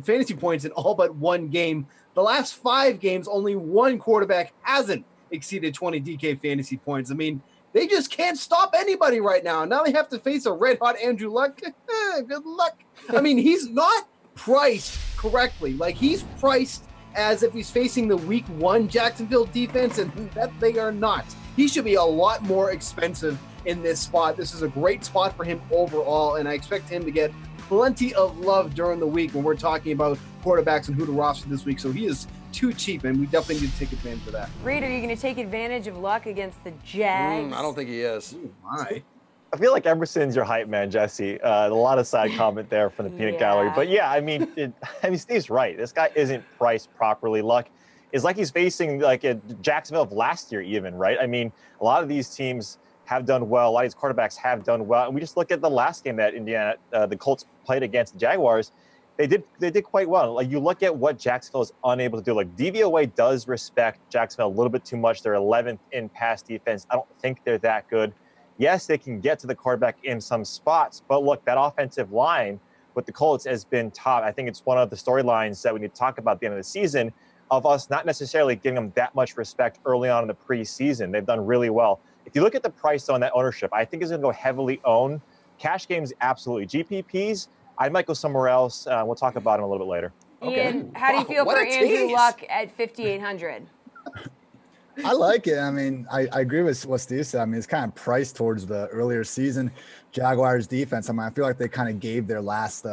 fantasy points in all but one game. The last 5 games, only one quarterback hasn't exceeded 20 DK fantasy points. I mean, they just can't stop anybody right now. Now they have to face a red-hot Andrew Luck. Good luck. I mean, he's not priced correctly. Like, he's priced as if he's facing the Week 1 Jacksonville defense, and that they are not. He should be a lot more expensive in this spot. This is a great spot for him overall, and I expect him to get plenty of love during the week when we're talking about quarterbacks and who to roster this week. So he is too cheap, and we definitely need to take advantage of that. Reed, are you going to take advantage of Luck against the Jags? I don't think he is. Ooh, my. I feel like Emerson's your hype man, Jesse. A lot of side comment there from the peanut gallery. But yeah, I mean, Steve's right. This guy isn't priced properly. Luck is like he's facing like a Jacksonville of last year even, right? I mean, a lot of these teams have done well. A lot of these quarterbacks have done well. And we just look at the last game that the Colts played against the Jaguars. They did quite well. Like, you look at what Jacksonville is unable to do. Like, DVOA does respect Jacksonville a little bit too much. They're 11th in pass defense. I don't think they're that good. Yes, they can get to the quarterback in some spots, but look, that offensive line with the Colts has been top. I think it's one of the storylines that we need to talk about at the end of the season, of us not necessarily giving them that much respect early on in the preseason. They've done really well. If you look at the price on that ownership, I think it's going to go heavily owned. Cash games, absolutely. GPPs, I might go somewhere else. We'll talk about them a little bit later. Ian, how do you feel for Andrew Luck at 5,800? I like it. I mean, I agree with what Steve said. I mean, it's kind of priced towards the earlier season Jaguars defense. I mean, I feel like they kind of gave their last,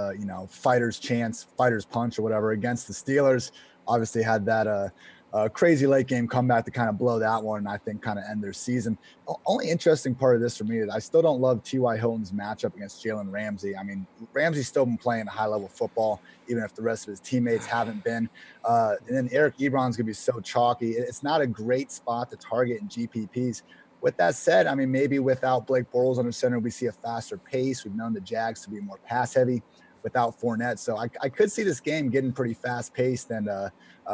fighter's punch or whatever against the Steelers. Obviously had that crazy late game comeback to kind of blow that one and I think kind of end their season. Only interesting part of this for me is I still don't love T.Y. Hilton's matchup against Jalen Ramsey. I mean, Ramsey's still been playing high-level football, even if the rest of his teammates haven't been. And then Eric Ebron's going to be so chalky. It's not a great spot to target in GPPs. With that said, I mean, maybe without Blake Bortles under center, we see a faster pace. We've known the Jags to be more pass-heavy without Fournette. So I could see this game getting pretty fast-paced and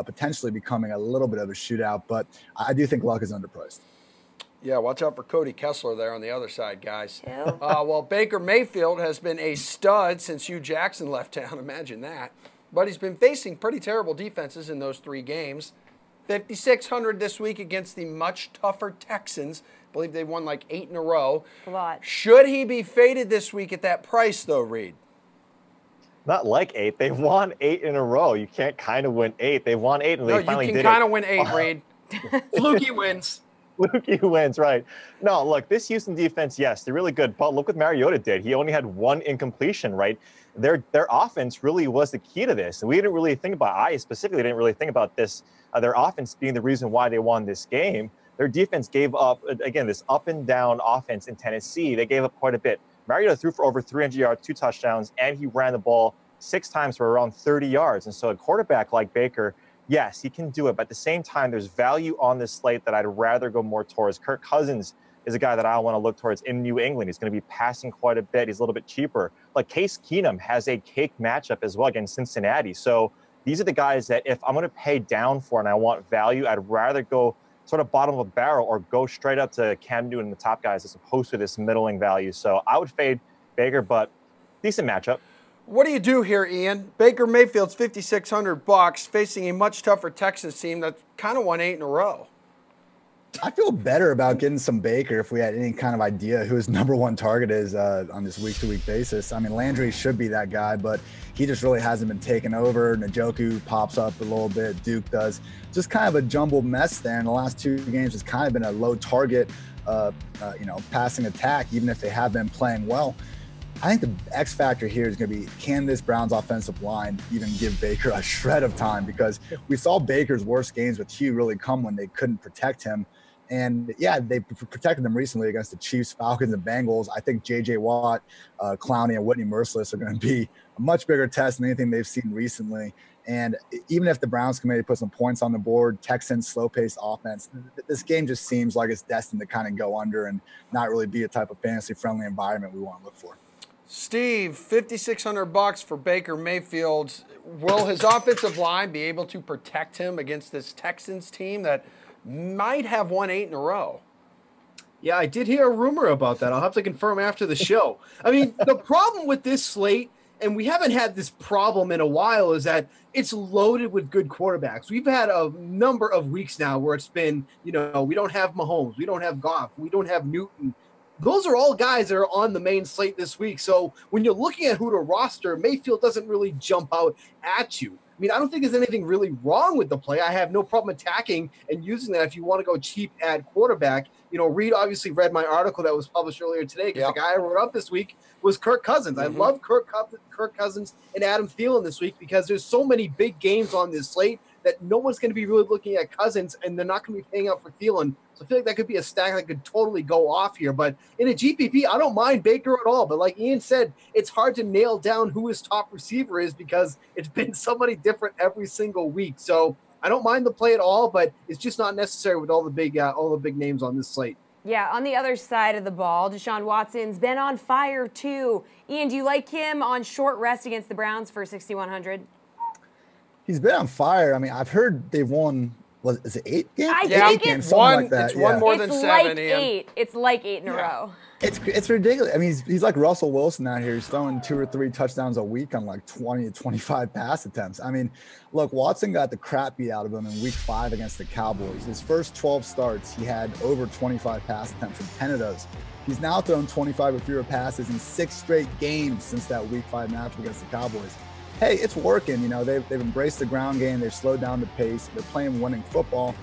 potentially becoming a little bit of a shootout. But I do think Luck is underpriced. Yeah, watch out for Cody Kessler there on the other side, guys. Well, Baker Mayfield has been a stud since Hugh Jackson left town. Imagine that. But he's been facing pretty terrible defenses in those 3 games. 5,600 this week against the much tougher Texans. I believe they won like 8 in a row. A lot. Should he be faded this week at that price, though, Reed? Not like 8. They've won 8 in a row. You can't kind of win 8. They won 8 and they finally did it. You can kind of win 8, Reed. Fluky wins. Fluky wins, right. No, look, this Houston defense, yes, they're really good. But look what Mariota did. He only had 1 incompletion, right? Their offense really was the key to this. And we didn't really think about, I specifically didn't really think about this, their offense being the reason why they won this game. Their defense gave up, again, this up and down offense in Tennessee. They gave up quite a bit. Mariota threw for over 300 yards, 2 touchdowns, and he ran the ball 6 times for around 30 yards. And so a quarterback like Baker, yes, he can do it. But at the same time, there's value on this slate that I'd rather go more towards. Kirk Cousins is a guy that I want to look towards in New England. He's going to be passing quite a bit. He's a little bit cheaper. Like Case Keenum has a cake matchup as well against Cincinnati. So these are the guys that if I'm going to pay down for and I want value, I'd rather go sort of bottom of a barrel or go straight up to Cam Newton and the top guys as opposed to this middling value. So I would fade Baker, but decent matchup. What do you do here, Ian? Baker Mayfield's $5,600 facing a much tougher Texans team that kind of won 8 in a row. I feel better about getting some Baker if we had any kind of idea who his #1 target is on this week-to-week basis. I mean, Landry should be that guy, but he just really hasn't been taken over. Njoku pops up a little bit. Duke does. Just kind of a jumbled mess there. In the last 2 games, it's kind of been a low target, passing attack, even if they have been playing well. I think the X factor here is going to be, can this Browns offensive line even give Baker a shred of time? Because we saw Baker's worst games with Hugh really come when they couldn't protect him. And yeah, they protected them recently against the Chiefs, Falcons, and Bengals. I think J.J. Watt, Clowney, and Whitney Merciless are going to be a much bigger test than anything they've seen recently. And even if the Browns committee put some points on the board, Texans slow-paced offense, this game just seems like it's destined to kind of go under and not really be a type of fantasy-friendly environment we want to look for. Steve, $5,600 for Baker Mayfield. Will his offensive line be able to protect him against this Texans team that might have won 8 in a row? Yeah, I did hear a rumor about that. I'll have to confirm after the show. I mean, the problem with this slate, and we haven't had this problem in a while, is that it's loaded with good quarterbacks. We've had a number of weeks now where it's been, we don't have Mahomes, we don't have Goff, we don't have Newton. Those are all guys that are on the main slate this week. So when you're looking at who to roster, Mayfield doesn't really jump out at you. I mean, I don't think there's anything really wrong with the play. I have no problem attacking and using that if you want to go cheap at quarterback. Reed obviously read my article that was published earlier today because the guy I wrote up this week was Kirk Cousins. I love Kirk Cousins and Adam Thielen this week because there's so many big games on this slate that no one's going to be really looking at Cousins, and they're not going to be paying out for Thielen. So I feel like that could be a stack that could totally go off here. But in a GPP, I don't mind Baker at all. But like Ian said, it's hard to nail down who his top receiver is because it's been somebody different every single week. So I don't mind the play at all, but it's just not necessary with all the big names on this slate. Yeah, on the other side of the ball, Deshaun Watson's been on fire too. Ian, do you like him on short rest against the Browns for 6,100? He's been on fire. I mean, I've heard they've won, is it 8 games? I think it's one, like that. It's one more than 7, like Ian. 8. It's like 8 in a row. It's ridiculous. I mean, he's like Russell Wilson out here. He's throwing 2 or 3 touchdowns a week on like 20 to 25 pass attempts. I mean, look, Watson got the crap beat out of him in week 5 against the Cowboys. His first 12 starts, he had over 25 pass attempts in 10 of those. He's now thrown 25 or fewer passes in 6 straight games since that week 5 matchup against the Cowboys. Hey, it's working. They've embraced the ground game. They've slowed down the pace. They're playing winning football.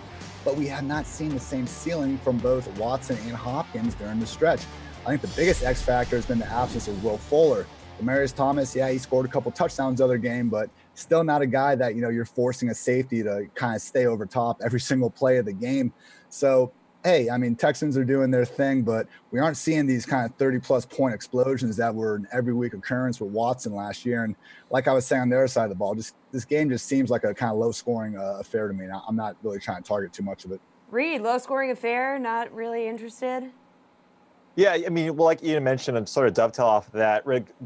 But we have not seen the same ceiling from both Watson and Hopkins during the stretch. I think the biggest X factor has been the absence of Will Fuller. Demaryius Thomas, he scored a couple touchdowns the other game, but still not a guy that, you're forcing a safety to kind of stay over top every single play of the game. So, hey, I mean, Texans are doing their thing, but we aren't seeing these kind of 30-plus point explosions that were an every week occurrence with Watson last year. And like I was saying on the other side of the ball, this game just seems like a kind of low-scoring affair to me. I'm not really trying to target too much of it. Reed, low-scoring affair, not really interested? Yeah, I mean, well, like Ian mentioned, and sort of dovetail off of that,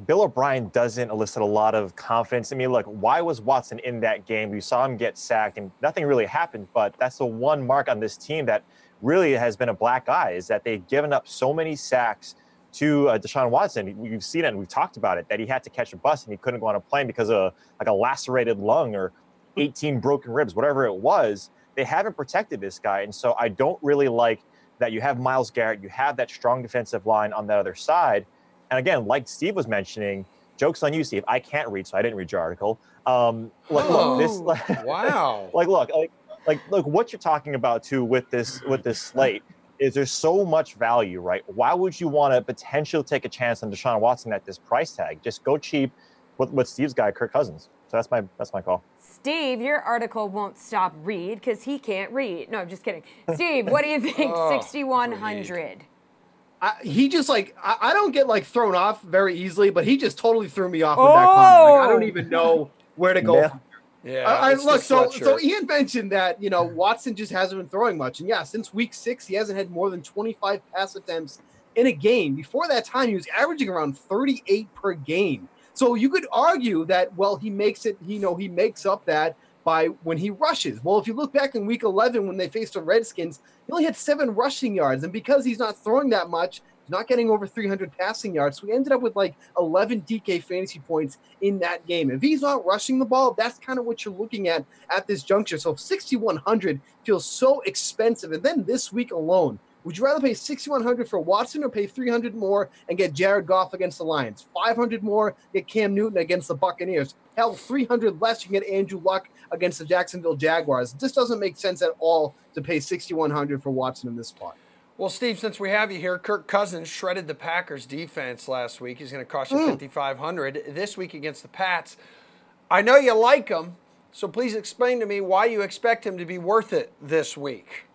Bill O'Brien doesn't elicit a lot of confidence. I mean, look, why was Watson in that game? We saw him get sacked, and nothing really happened, but that's the one mark on this team that really has been a black eye, is that they've given up so many sacks to Deshaun Watson. We've seen it, and we've talked about it, that he had to catch a bus, and he couldn't go on a plane because of like a lacerated lung or 18 broken ribs, whatever it was. They haven't protected this guy, and so I don't really like that you have Myles Garrett, you have that strong defensive line on the other side. And again, like Steve was mentioning, joke's on you, Steve. I can't read, so I didn't read your article. Look, what you're talking about too with this slate is there's so much value, right? Why would you want to potentially take a chance on Deshaun Watson at this price tag? Just go cheap with Steve's guy, Kirk Cousins. So that's my call. Steve, your article won't stop Reed because he can't read. No, I'm just kidding. Steve, what do you think? 6,100. He just I don't get thrown off very easily, but he just totally threw me off with that comment. I don't even know where to go. Yeah. Look, so Ian mentioned that Watson just hasn't been throwing much, and since week 6 he hasn't had more than 25 pass attempts in a game. Before that time, he was averaging around 38 per game. So you could argue that, well, he makes up that by when he rushes. Well, if you look back in week 11 when they faced the Redskins, he only had 7 rushing yards. And because he's not throwing that much, he's not getting over 300 passing yards. So we ended up with 11 DK fantasy points in that game. If he's not rushing the ball, that's kind of what you're looking at this juncture. So 6,100 feels so expensive. And then this week alone, would you rather pay $6,100 for Watson or pay $300 more and get Jared Goff against the Lions? $500 more, get Cam Newton against the Buccaneers. Hell, $300 less, you can get Andrew Luck against the Jacksonville Jaguars. This doesn't make sense at all to pay $6,100 for Watson in this spot. Well, Steve, since we have you here, Kirk Cousins shredded the Packers defense last week. He's going to cost you $5,500 this week against the Pats. I know you like him, so please explain to me why you expect him to be worth it this week.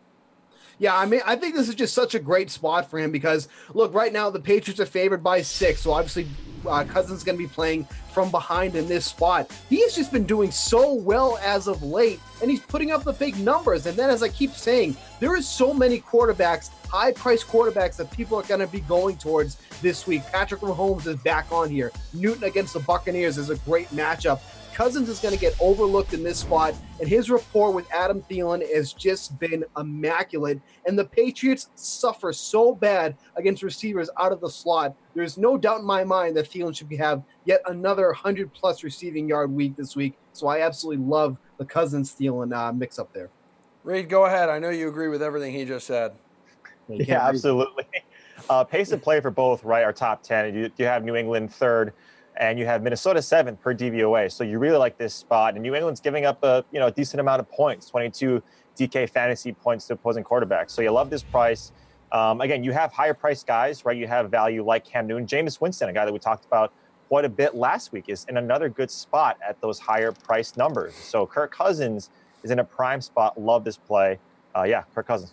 Yeah, I mean, I think this is just such a great spot for him because, look, right now the Patriots are favored by 6, so obviously Cousins is going to be playing from behind in this spot. He's just been doing so well as of late, and he's putting up the big numbers. And then, as I keep saying, there is so many quarterbacks, high-priced quarterbacks that people are going to be going towards this week. Patrick Mahomes is back on here. Newton against the Buccaneers is a great matchup. Cousins is going to get overlooked in this spot, and his rapport with Adam Thielen has just been immaculate. And the Patriots suffer so bad against receivers out of the slot. There's no doubt in my mind that Thielen should have yet another 100-plus receiving yard week this week. So I absolutely love the Cousins-Thielen mix up there. Reed, go ahead. I know you agree with everything he just said. Yeah, absolutely. Pace of play for both, right, are top 10. You have New England third, and you have Minnesota seventh per DVOA. So you really like this spot. And New England's giving up a decent amount of points, 22 DK fantasy points to opposing quarterbacks. So you love this price. Again, you have higher priced guys, right? You have value like Cam Newton. Jameis Winston, a guy that we talked about quite a bit last week, is in another good spot at those higher priced numbers. So Kirk Cousins is in a prime spot. Love this play. Kirk Cousins.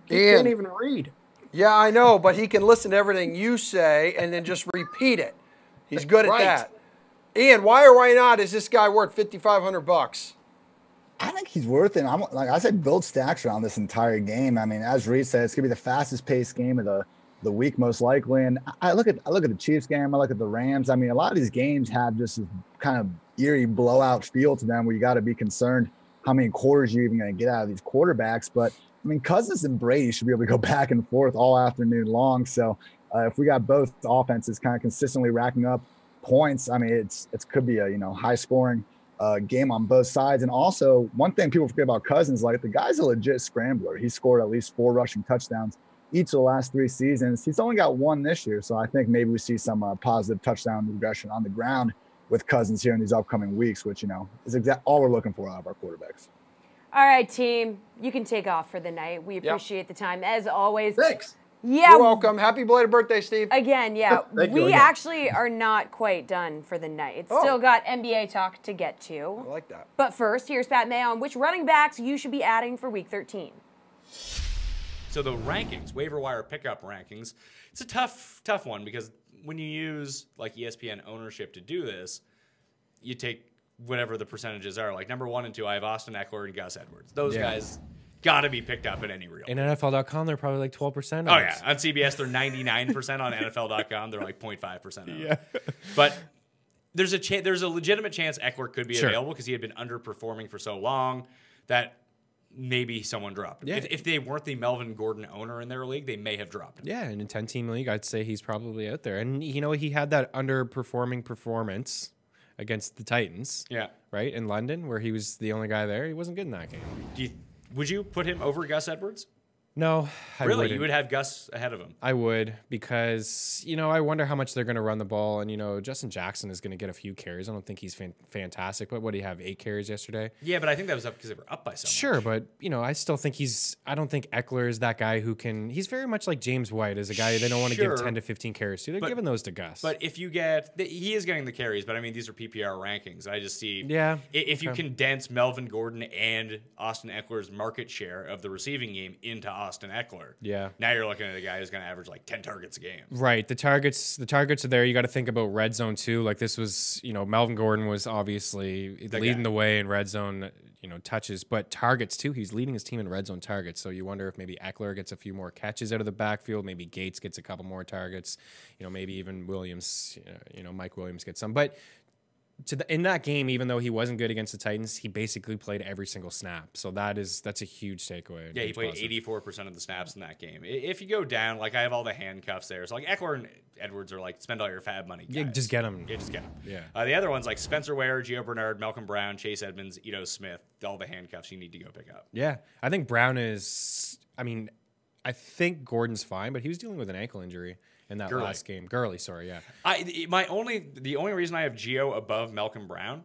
He can't even read. Yeah, I know, but he can listen to everything you say and then just repeat it. He's good at that. Ian, why or why not is this guy worth $5,500? I think he's worth it. Like I said, build stacks around this entire game. I mean, as Reed said, it's gonna be the fastest paced game of the week most likely. And I look at the Chiefs game. I look at the Rams. I mean, a lot of these games have just this kind of eerie blowout feel to them, where you got to be concerned how many quarters you're even going to get out of these quarterbacks. But I mean, Cousins and Brady should be able to go back and forth all afternoon long. So if we got both offenses kind of consistently racking up points, I mean, it could be a high scoring game on both sides. And also, one thing people forget about Cousins, like, the guy's a legit scrambler. He scored at least 4 rushing touchdowns each of the last 3 seasons. He's only got 1 this year, so I think maybe we see some positive touchdown regression on the ground with Cousins here in these upcoming weeks, which is all we're looking for out of our quarterbacks. All right, team, you can take off for the night. We appreciate the time, as always. Thanks. Yeah. You're welcome. Happy belated birthday, Steve. Again, yeah. We actually are not quite done for the night. It's still got NBA talk to get to. I like that. But first, here's Pat May on which running backs you should be adding for Week 13. So the rankings, waiver wire pickup rankings, it's a tough one, because when you use like ESPN ownership to do this, you take whatever the percentages are. Like number 1 and 2, I have Austin Eckler and Gus Edwards. Those guys got to be picked up in any real. In NFL.com, they're probably like 12%. Oh, yeah. On CBS, they're 99%. On NFL.com, they're like 0.5%. Yeah. But there's a legitimate chance Eckler could be available, because he had been underperforming for so long that maybe someone dropped him. Yeah. If they weren't the Melvin Gordon owner in their league, they may have dropped him. Yeah, in a 10-team league, I'd say he's probably out there. And, he had that underperforming performance against the Titans. Yeah. Right, in London, where he was the only guy there. He wasn't good in that game. Would you put him over Gus Edwards? No, I really? wouldn't. You would have Gus ahead of him? I would, because, I wonder how much they're going to run the ball. And, Justin Jackson is going to get a few carries. I don't think he's fantastic. But what did he have, 8 carries yesterday? Yeah, but I think that was up because they were up by so much. Sure, but, I still think I don't think Eckler is that guy who can, he's very much like James White, as a guy they don't want to give 10 to 15 carries to. They're giving those to Gus. But if you he is getting the carries, but I mean, these are PPR rankings. I just see, if you condense Melvin Gordon and Austin Eckler's market share of the receiving game into Austin Eckler. Yeah. Now you're looking at a guy who's going to average like 10 targets a game. Right. The targets are there. You got to think about red zone too. Like, this was, Melvin Gordon was obviously leading the way in red zone, touches, but targets too. He's leading his team in red zone targets. So you wonder if maybe Eckler gets a few more catches out of the backfield. Maybe Gates gets a couple more targets. Maybe even Williams, Mike Williams gets some. But in that game, even though he wasn't good against the Titans, he basically played every single snap. So that's a huge takeaway. Yeah, he played 84% of the snaps in that game. If you go down, like, I have all the handcuffs there. So like Eckler and Edwards are like, spend all your fab money, guys. Yeah, just get them. Yeah, just get them. Yeah. The other ones like Spencer Ware, Gio Bernard, Malcolm Brown, Chase Edmonds, Ito Smith, all the handcuffs you need to go pick up. Yeah, I think Brown is. I think Gordon's fine, but he was dealing with an ankle injury in that last game. Gurley, sorry, yeah. The only reason I have Gio above Malcolm Brown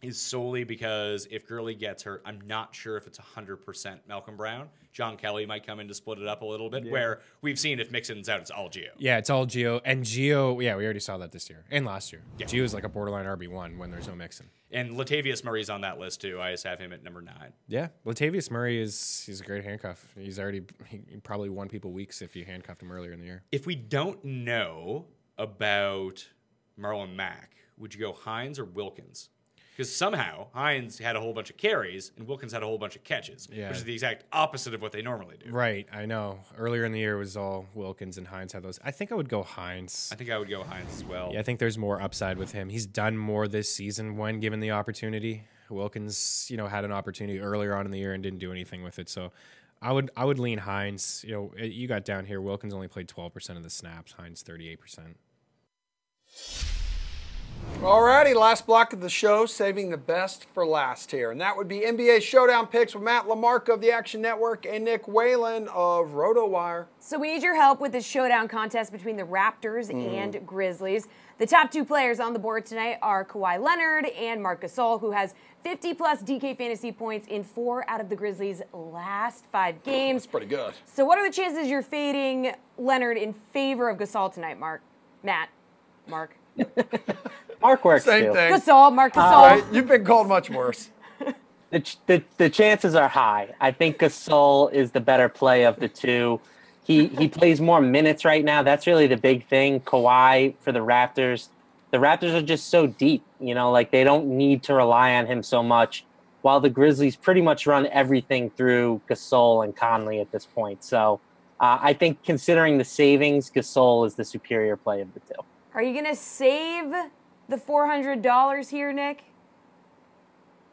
is solely because if Gurley gets hurt, I'm not sure if it's 100% Malcolm Brown. John Kelly might come in to split it up a little bit, where we've seen if Mixon's out, it's all Gio. Yeah, it's all Gio. And Gio, we already saw that this year and last year. Yeah. Gio is like a borderline RB1 when there's no Mixon. And Latavius Murray's on that list too. I just have him at number 9. Yeah, Latavius Murray he's a great handcuff. He probably won people weeks if you handcuffed him earlier in the year. If we don't know about Marlon Mack, would you go Hines or Wilkins? Because somehow Hines had a whole bunch of carries and Wilkins had a whole bunch of catches, which is the exact opposite of what they normally do. Right, I know. Earlier in the year it was all Wilkins and Hines had those. I think I would go Hines. I think I would go Hines as well. Yeah, I think there's more upside with him. He's done more this season when given the opportunity. Wilkins, had an opportunity earlier on in the year and didn't do anything with it. So I would lean Hines. You got down here. Wilkins only played 12% of the snaps. Hines 38%. Alrighty, last block of the show, saving the best for last here. And that would be NBA Showdown picks with Matt Lamarca of the Action Network and Nick Whalen of RotoWire. So we need your help with the showdown contest between the Raptors and Grizzlies. The top two players on the board tonight are Kawhi Leonard and Marc Gasol, who has 50-plus DK fantasy points in 4 out of the Grizzlies' last 5 games. That's pretty good. So what are the chances you're fading Leonard in favor of Gasol tonight, Mark? Mark? Mark works Same too. thing. Marc Gasol. Right, you've been called much worse. The chances are high. I think Gasol is the better play of the two. He plays more minutes right now. That's really the big thing. Kawhi for the Raptors. The Raptors are just so deep, they don't need to rely on him so much, while the Grizzlies pretty much run everything through Gasol and Conley at this point. So I think considering the savings, Gasol is the superior play of the two. Are you going to save the $400 here, Nick?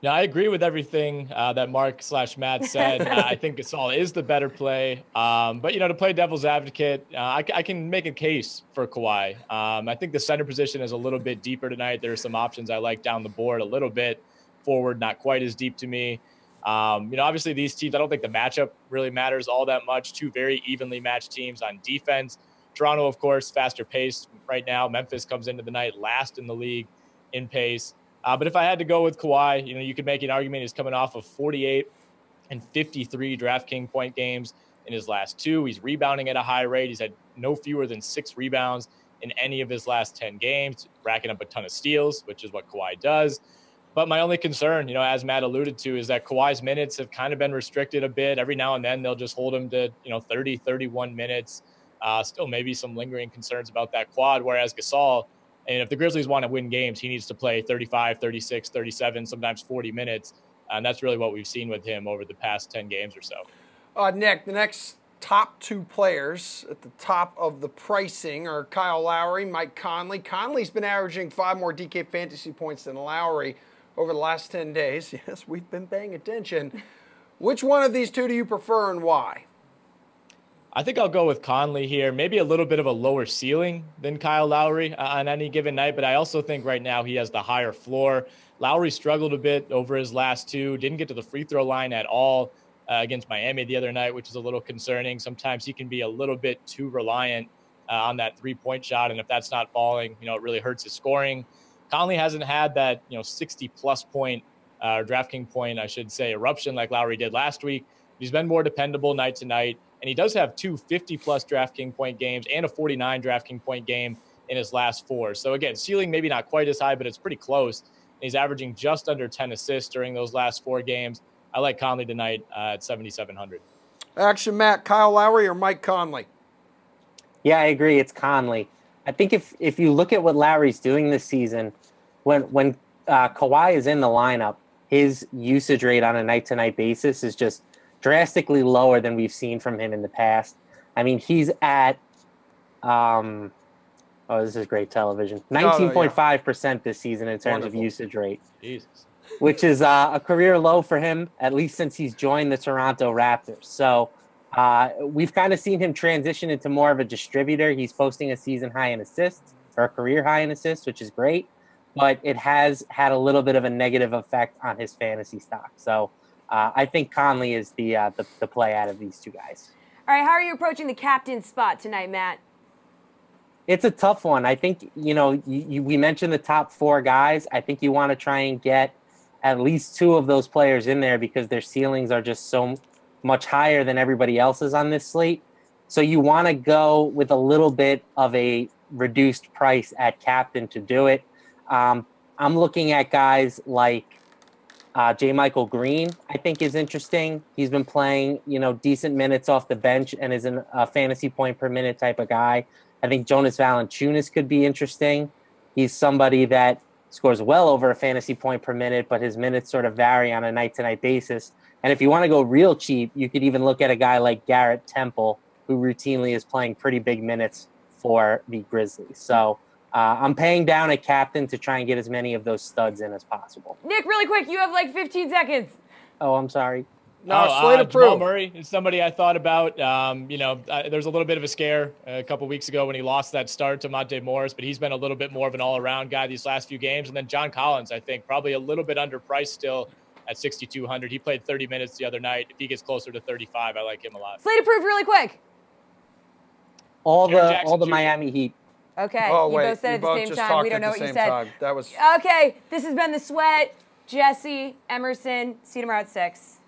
No, I agree with everything that Mark/Matt said. I think Gasol is the better play. But, to play devil's advocate, I can make a case for Kawhi. I think the center position is a little bit deeper tonight. There are some options I like down the board a little bit. Forward, not quite as deep to me. Obviously these teams, I don't think the matchup really matters all that much. Two very evenly matched teams on defense. Toronto, of course, faster pace right now. Memphis comes into the night last in the league in pace. But if I had to go with Kawhi, you could make an argument he's coming off of 48 and 53 DraftKings point games in his last 2. He's rebounding at a high rate. He's had no fewer than 6 rebounds in any of his last 10 games, racking up a ton of steals, which is what Kawhi does. But my only concern, as Matt alluded to, is that Kawhi's minutes have kind of been restricted a bit. Every now and then they'll just hold him to, 30, 31 minutes. Still maybe some lingering concerns about that quad, whereas Gasol, and if the Grizzlies want to win games, he needs to play 35, 36, 37, sometimes 40 minutes. And that's really what we've seen with him over the past 10 games or so. Nick, the next top 2 players at the top of the pricing are Kyle Lowry, Mike Conley. Conley's been averaging 5 more DK fantasy points than Lowry over the last 10 days. Yes, we've been paying attention. Which one of these two do you prefer and why? I think I'll go with Conley here. Maybe a little bit of a lower ceiling than Kyle Lowry on any given night, but I also think right now he has the higher floor. Lowry struggled a bit over his last 2, didn't get to the free throw line at all against Miami the other night, which is a little concerning. Sometimes he can be a little bit too reliant on that 3-point shot, and if that's not falling, it really hurts his scoring. Conley hasn't had that 60-plus point, DraftKings point, I should say, eruption like Lowry did last week. He's been more dependable night to night. And he does have 2 50-plus DraftKings point games and a 49 DraftKings point game in his last 4. So, again, ceiling maybe not quite as high, but it's pretty close. And he's averaging just under 10 assists during those last 4 games. I like Conley tonight at 7,700. Action, Matt, Kyle Lowry or Mike Conley? Yeah, I agree. It's Conley. I think if you look at what Lowry's doing this season, when Kawhi is in the lineup, his usage rate on a night-to-night basis is just drastically lower than we've seen from him in the past. I mean, he's at, this is great television, 19.5% this season in terms of usage rate, Jesus. Which is a career low for him, at least since he's joined the Toronto Raptors. So we've kind of seen him transition into more of a distributor. He's posting a season high in assists, or a career high in assists, which is great, but it has had a little bit of a negative effect on his fantasy stock. So I think Conley is the play out of these two guys. All right, how are you approaching the captain spot tonight, Matt? It's a tough one. I think, we mentioned the top 4 guys. I think you want to try and get at least 2 of those players in there because their ceilings are just so much higher than everybody else's on this slate. So you want to go with a little bit of a reduced price at captain to do it. I'm looking at guys like J. Michael Green, I think, is interesting. He's been playing, decent minutes off the bench and is a fantasy point per minute type of guy. I think Jonas Valanciunas could be interesting. He's somebody that scores well over a fantasy point per minute, but his minutes sort of vary on a night-to-night basis. And if you want to go real cheap, you could even look at a guy like Garrett Temple, who routinely is playing pretty big minutes for the Grizzlies. So I'm paying down a captain to try and get as many of those studs in as possible. Nick, really quick, you have like 15 seconds. Oh, I'm sorry. No, slate approved. Jamal Murray is somebody I thought about. There's a little bit of a scare a couple weeks ago when he lost that start to Monte Morris, but he's been a little bit more of an all-around guy these last few games. And then John Collins, I think, probably a little bit underpriced still at 6,200. He played 30 minutes the other night. If he gets closer to 35, I like him a lot. Slate approved really quick. All the Miami Heat. Okay, Oh, you wait, both said you at the both same just time. talked We don't at know the what you same said. time. That was Okay, this has been The Sweat. Jessie, Emerson. See you tomorrow at 6.